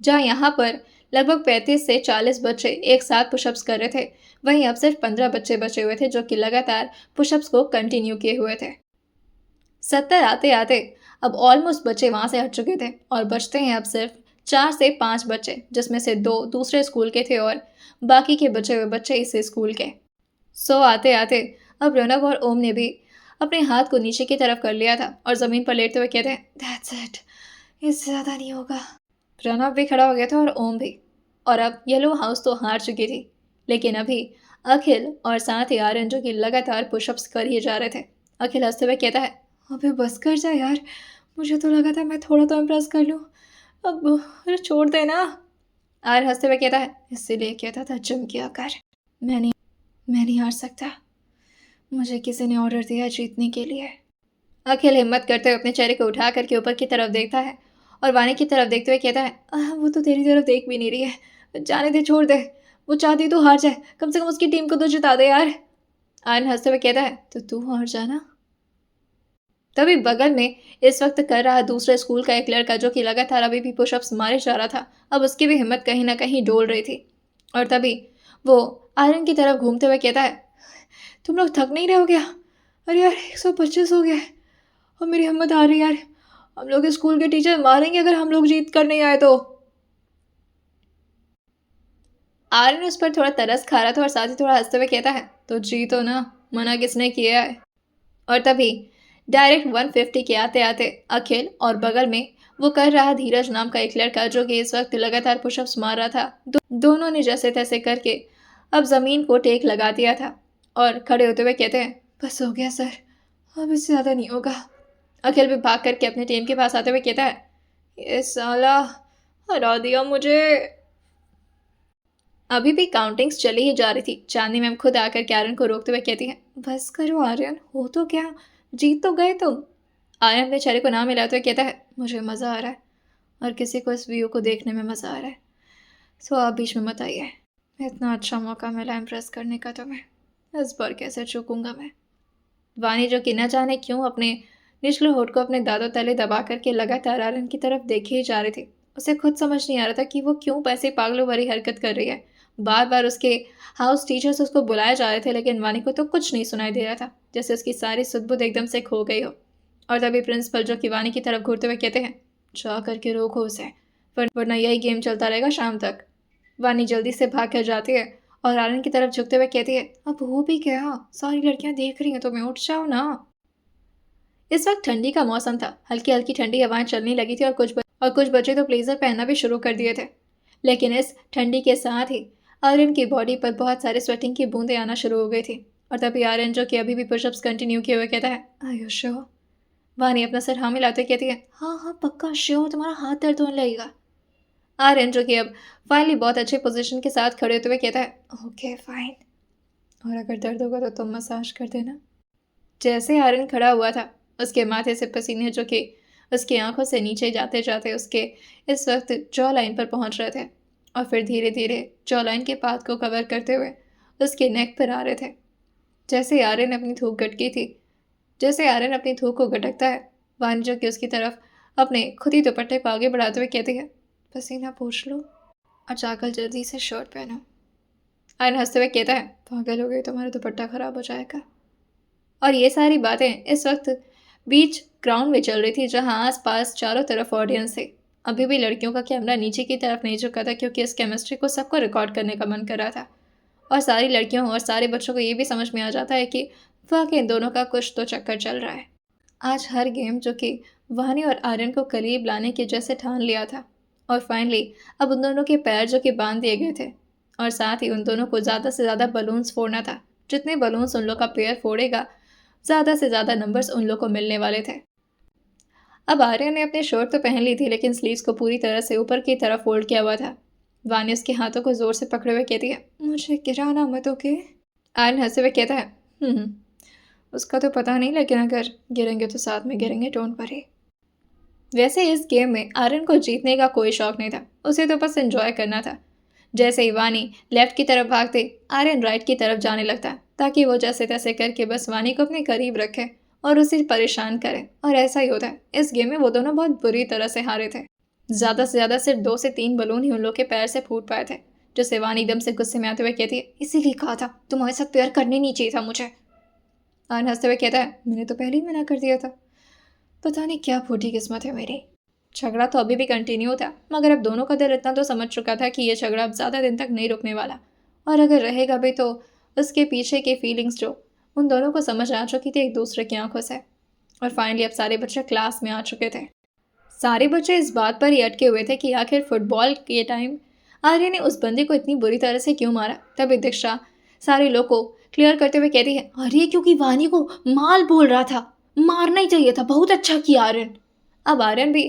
जहाँ यहाँ पर लगभग 35 से 40 बच्चे एक साथ पुशअप्स कर रहे थे, वहीं अब सिर्फ 15 बच्चे बचे हुए थे जो कि लगातार पुशअप्स को कंटिन्यू किए हुए थे। 70 आते आते अब ऑलमोस्ट बच्चे वहाँ से हट चुके थे और बचते हैं अब सिर्फ 4 से 5 बच्चे, जिसमें से 2 दूसरे स्कूल के थे और बाकी के बचे हुए बच्चे इस स्कूल के। सो आते आते अब प्रणव और ओम ने भी अपने हाथ को नीचे की तरफ कर लिया था और ज़मीन पर लेटते हुए कहते हैं, दैट्स इट, इससे ज़्यादा नहीं होगा। प्रणव भी खड़ा हो गया था और ओम भी। और अब येलो हाउस तो हार चुकी थी, लेकिन अभी अखिल और साथ ही आर्यन जो कि लगातार पुशअप्स कर ही जा रहे थे। अखिल हंसते हुए कहता है, अबे बस कर जा यार, मुझे तो लगा था मैं थोड़ा तो इम्प्रेस कर लूँ, अब छोड़ देना। आर्यन हंसते हुए कहता है, इसीलिए कहता था जिम किया कर, मैं नहीं हार सकता, मुझे किसी ने ऑर्डर दिया जीतने के लिए। अखिल हिम्मत करते हुए अपने चेहरे को उठा करके ऊपर की तरफ देखता है और वानी की तरफ देखते हुए कहता है, वो तो तेरी तरफ देख भी नहीं रही है, जाने दे, छोड़ दे, वो चाहती तो हार जाए, कम से कम उसकी टीम को तो जिता दे यार। आर्यन हंसते हुए कहता है, तो तू हार जाना। तभी बगल में इस वक्त कर रहा दूसरे स्कूल का एक लड़का जो कि लगातार अभी भी पुशअप्स मारे जा रहा था, अब उसकी भी हिम्मत कहीं ना कहीं डोल रही थी। और तभी वो आर्यन की तरफ घूमते हुए कहता है, तुम लोग थक नहीं रहे हो क्या? अरे यार 125 हो गया और मेरी हिम्मत आ रही है यार, हम लोग स्कूल के टीचर मारेंगे अगर हम लोग जीत कर नहीं आए तो। आर्यन उस पर थोड़ा तरस खा रहा था और साथ ही थोड़ा हंसते हुए कहता है, तो जीतो ना, मना किसने किया है। और तभी डायरेक्ट 150 के आते आते अखिल और बगल में वो कर रहा धीरज नाम का एक लड़का जो कि इस वक्त लगातार पुशअप्स मार रहा था, दोनों ने जैसे तैसे करके अब ज़मीन को टेक लगा दिया था और खड़े होते हुए कहते हैं, बस हो गया सर, अब इससे ज़्यादा नहीं होगा। अखिल भी भाग करके अपनी टीम के पास आते हुए कहता है, ये साला हरा दिया मुझे। अभी भी काउंटिंग्स चली ही जा रही थी। चांदनी मैम खुद आकर के आर्यन को रोकते हुए कहती है, बस करो आर्यन, हो तो क्या, जीत तो गए तुम। आर्यन बेचारे को ना मिलाते हुए कहता है, मुझे मज़ा आ रहा है और किसी को इस व्यू को देखने में मज़ा आ रहा है, सो आप बीच में मत आइए। इतना अच्छा मौका मिला इम्प्रेस करने का तुम्हें, इस बार कैसे चूकूंगा मैं। वानी जो कि न जाने क्यों अपने निचले होठ को अपने दांतों तले दबा करके लगातार आर्यन की तरफ देखे ही जा रही थी। उसे खुद समझ नहीं आ रहा था कि वो क्यों ऐसे पागलों भरी हरकत कर रही है। बार बार उसके हाउस टीचर्स उसको बुलाए जा रहे थे, लेकिन वानी को तो कुछ नहीं सुनाई दे रहा था, जैसे उसकी सारी सुध-बुध एकदम से खो गई हो। और तभी प्रिंसिपल जो कि वानी की तरफ घूरते हुए कहते हैं, जा करके रोको उसे, वरना यही गेम चलता रहेगा शाम तक। वानी जल्दी से भाग कर जाती है और आर्यन की तरफ झुकते हुए कहती है, अब हो भी क्या, सारी लड़कियां देख रही हैं तुम्हें, उठ जाओ ना। इस वक्त ठंडी का मौसम था। हल्की हल्की ठंडी हवाएं चलने लगी थी और कुछ बच्चे तो ब्लेजर पहनना भी शुरू कर दिए थे। लेकिन इस ठंडी के साथ ही आर्यन की बॉडी पर बहुत सारे स्वेटिंग की बूंदें आना शुरू हो गई थी। और तभी आर्यन जो कि अभी भी पुशअप्स कंटिन्यू किए हुए कहता है, आर यू श्योर? वानी अपना सर हाँ मिलाते कहती है, हाँ हाँ पक्का श्योर, तुम्हारा हाथ दर्द होने लगेगा। आर्यन जो कि अब फाइनली बहुत अच्छे पोजीशन के साथ खड़े होते हुए कहता है, ओके फाइन, और अगर दर्द होगा तो तुम मसाज कर देना। जैसे आर्यन खड़ा हुआ था, उसके माथे से पसीने जो कि उसकी आंखों से नीचे जाते जाते उसके इस वक्त जॉ लाइन पर पहुंच रहे थे और फिर धीरे धीरे जॉ लाइन के पाथ को कवर करते हुए उसके नेक पर आ रहे थे। जैसे आर्यन अपनी थूक गटकी थी, जैसे आर्यन अपनी थूक को गटकता है, वानी जो कि उसकी तरफ अपने खुद ही दुपट्टे को आगे बढ़ाते हुए कहती है, पसीना पोंछ लो और जाकर जल्दी से शर्ट पहनो। आर्यन हंसते हुए कहता है, पागल हो गई, तुम्हारा दुपट्टा खराब हो जाएगा। और ये सारी बातें इस वक्त बीच ग्राउंड में चल रही थी, जहां आसपास चारों तरफ ऑडियंस थे। अभी भी लड़कियों का कैमरा नीचे की तरफ नहीं झुका था, क्योंकि इस केमिस्ट्री को सबको रिकॉर्ड करने का मन कर रहा था। और सारी लड़कियों और सारे बच्चों को ये भी समझ में आ जाता है कि वाकई इन दोनों का कुछ तो चक्कर चल रहा है। आज हर गेम जो कि वानी और आर्यन को करीब लाने के जैसे ठान लिया था, और फाइनली अब उन दोनों के पैर जो कि बांध दिए गए थे, और साथ ही उन दोनों को ज़्यादा से ज़्यादा बलून्स फोड़ना था। जितने बलून्स उन लोग का पेयर फोड़ेगा, ज़्यादा से ज़्यादा नंबर्स उन लोग को मिलने वाले थे। अब आर्यन ने अपनी शर्ट तो पहन ली थी, लेकिन स्लीव्स को पूरी तरह से ऊपर की तरफ फोल्ड किया हुआ था। वानी उसके हाथों को जोर से पकड़े हुए कहती है, मुझे गिराना मत, ओके? आर्यन हंसते हुए कहता है, उसका तो पता नहीं, लेकिन अगर गिरेंगे तो साथ में गिरेंगे, डोंट वरी। वैसे इस गेम में आर्यन को जीतने का कोई शौक नहीं था, उसे तो बस एंजॉय करना था। जैसे ही वानी लेफ्ट की तरफ भागते, आर्यन राइट की तरफ जाने लगता, ताकि वो जैसे तैसे करके बस वानी को अपने करीब रखे और उसे परेशान करे। और ऐसा ही होता है। इस गेम में वो दोनों बहुत बुरी तरह से हारे थे। ज़्यादा से ज़्यादा सिर्फ 2 से 3 बलून ही उन लोग के पैर से फूट पाए थे, जिससे वानी एकदम से गुस्से में आते हुए कहती है, इसीलिए कहा था तुम्हारे साथ प्यार करने नहीं चाहिए था मुझे। आर्यन हंसते हुए कहता है, मैंने तो पहले ही मना कर दिया था, पता नहीं क्या फूटी किस्मत है मेरी। झगड़ा तो अभी भी कंटिन्यू था, मगर अब दोनों का दिल इतना तो समझ चुका था कि ये झगड़ा अब ज़्यादा दिन तक नहीं रुकने वाला, और अगर रहेगा भी तो उसके पीछे की फीलिंग्स जो उन दोनों को समझ आ चुकी थी एक दूसरे की आंखों से। और फाइनली अब सारे बच्चे क्लास में आ चुके थे। सारे बच्चे इस बात पर ही अटके हुए थे कि आखिर फुटबॉल के टाइम आर्य ने उस बंदे को इतनी बुरी तरह से क्यों मारा। तभी दीक्षा सारे लोग को क्लियर करते हुए कहती है, अरे क्योंकि वानी को माल बोल रहा था, मारना ही चाहिए था, बहुत अच्छा किया आर्यन। अब आर्यन भी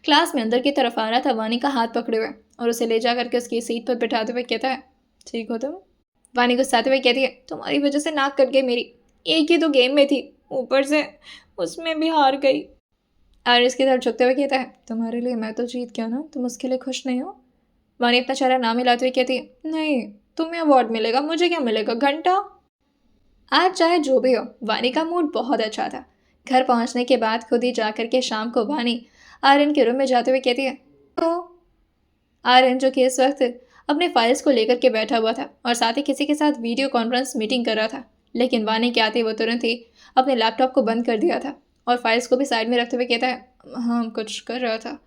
क्लास में अंदर की तरफ आ रहा था, वानी का हाथ पकड़े हुए, और उसे ले जा करके उसकी सीट पर बिठाते हुए कहता है, ठीक हो तुम? वानी गुस्साते हुए कहती है, तुम्हारी वजह से नाक कट गई मेरी, एक ही तो गेम में थी, ऊपर से उसमें भी हार गई। आर्यन इसकी तरफ झुकते हुए कहता है, तुम्हारे लिए मैं तो जीत गया ना, तुम उसके लिए खुश नहीं हो? वानी अपना चेहरा ना मिलाते हुए कहती है, नहीं, तुम्हें अवार्ड मिलेगा, मुझे क्या मिलेगा, घंटा। आज चाहे जो भी हो, वानी का मूड बहुत अच्छा था। घर पहुंचने के बाद खुद ही जाकर के शाम को वानी आर्यन के रूम में जाते हुए कहती है, तो आर्यन जो कि इस वक्त अपने फाइल्स को लेकर के बैठा हुआ था और साथ ही किसी के साथ वीडियो कॉन्फ्रेंस मीटिंग कर रहा था, लेकिन वानी के आते वो तुरंत ही अपने लैपटॉप को बंद कर दिया था और फाइल्स को भी साइड में रखते हुए कहता है, हाँ कुछ कर रहा था।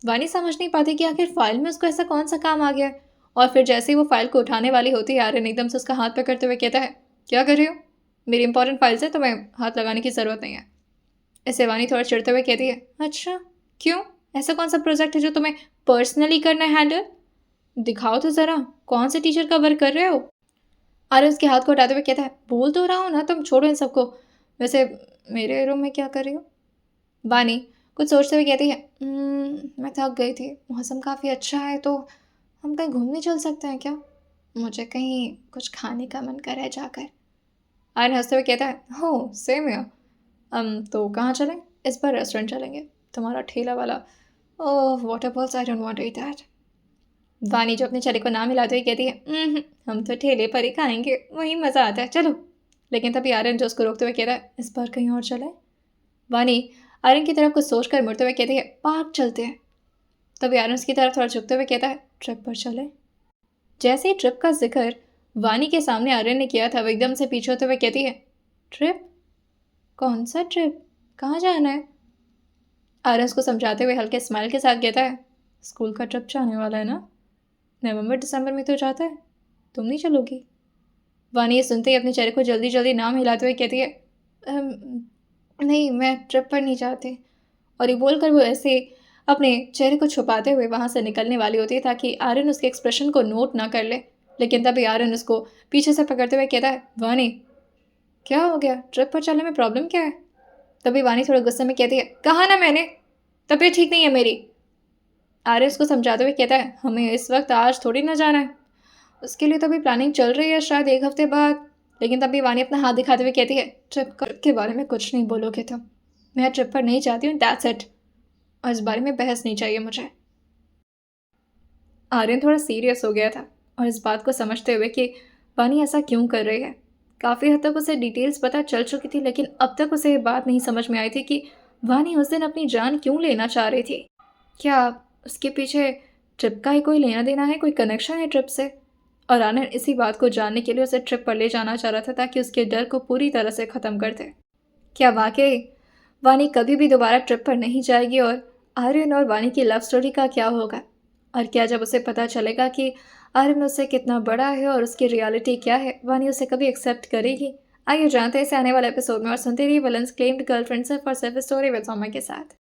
वानी समझ नहीं पाती कि आखिर फाइल में उसको ऐसा कौन सा काम आ गया है। और फिर जैसे ही वो फाइल को उठाने वाली होती है, आर्यन एकदम से उसका हाथ पकड़ते हुए कहता है, क्या कर रही हो? मेरी इंपॉर्टेंट फाइल्स है, तुम्हें हाथ लगाने की ज़रूरत नहीं है। ऐसे वानी थोड़ा चिढ़ते हुए कहती है, अच्छा क्यों, ऐसा कौन सा प्रोजेक्ट है जो तुम्हें पर्सनली करना है हैंडल? दिखाओ तो ज़रा, कौन से टीचर का वर्क कर रहे हो? आर्यन उसके हाथ को हटाते हुए कहता है, बोल तो रहा हूँ ना, तुम छोड़ो इन सबको। वैसे मेरे रूम में क्या कर रही हो? वानी कुछ सोचते हुए कहती है, मैं थक गई थी, मौसम काफ़ी अच्छा है तो हम कहीं घूमने चल सकते हैं क्या? मुझे कहीं कुछ खाने का मन कर रहा है जाकर। आर्यन हंसते हुए कहता है, हो सेम हियर। तो कहाँ चलें? इस बार रेस्टोरेंट चलेंगे, तुम्हारा ठेला वाला। Oh water balls, I don't want to eat that. Vani जो अपने चेहरे को ना मिलाते हुए कहती है, हम तो ठेले पर ही खाएंगे, वहीं मज़ा आता है, चलो। लेकिन तभी आर्यन जो उसको रोकते हुए कहता है, इस बार कहीं और चलें। वानी आर्यन की तरफ कुछ सोचकर मुड़ते हुए कहती है, पार्क चलते हैं। तभी आर्यन उसकी तरफ थोड़ा झुकते हुए कहता है, ट्रिप पर चले। जैसे ही ट्रिप का जिक्र वानी के सामने आर्यन ने किया था, वो एकदम से पीछे होते हुए कहती है, ट्रिप? कौन सा ट्रिप? कहाँ जाना है? आर्यन उसको समझाते हुए हल्के स्माइल के साथ कहता है, स्कूल का ट्रिप जाने वाला है ना, नवंबर दिसंबर में तो जाता है, तुम नहीं चलोगी? वानी ये सुनते ही अपने चेहरे को जल्दी जल्दी नाम हिलाते हुए कहती है, नहीं मैं ट्रिप पर नहीं जाती। और ये बोलकर वो ऐसे अपने चेहरे को छुपाते हुए वहाँ से निकलने वाली होती है ताकि आर्यन उसके एक्सप्रेशन को नोट ना कर ले। लेकिन तभी आर्यन उसको पीछे से पकड़ते हुए कहता है, वानी क्या हो गया, ट्रिप पर चलने में प्रॉब्लम क्या है? तभी वानी थोड़े गुस्से में कहती है, कहा ना मैंने, तबीयत ठीक नहीं है मेरी। आर्यन उसको समझाते हुए कहता है, हमें इस वक्त आज थोड़ी ना जाना है, उसके लिए तो अभी प्लानिंग चल रही है, शायद एक हफ्ते बाद। लेकिन तभी वानी अपना हाथ दिखाते हुए कहती है, ट्रिप के बारे में कुछ नहीं बोलोगे तुम, मैं ट्रिप पर नहीं जाती हूँ, दैट्स इट, और इस बारे में बहस नहीं चाहिए मुझे। आर्यन थोड़ा सीरियस हो गया था और इस बात को समझते हुए कि वानी ऐसा क्यों कर रही है। काफ़ी हद तक उसे डिटेल्स पता चल चुकी थी, लेकिन अब तक उसे ये बात नहीं समझ में आई थी कि वानी उस दिन अपनी जान क्यों लेना चाह रही थी। क्या उसके पीछे ट्रिप का ही कोई लेना देना है, कोई कनेक्शन है ट्रिप से? और आनंद इसी बात को जानने के लिए उसे ट्रिप पर ले जाना चाह रहा था ताकि उसके डर को पूरी तरह से ख़त्म कर दे। क्या वाकई वानी कभी भी दोबारा ट्रिप पर नहीं जाएगी? और आर्यन और वानी की लव स्टोरी का क्या होगा? और क्या जब उसे पता चलेगा कि आर्यन उससे कितना बड़ा है और उसकी रियलिटी क्या है, वानी उसे कभी एक्सेप्ट करेगी? आइए जानते हैं इसे आने वाले एपिसोड में और सुनते रहिए विलन्स क्लेम्ड गर्लफ्रेंड सिर्फ और सिर्फ स्टोरी विद सोमा के साथ।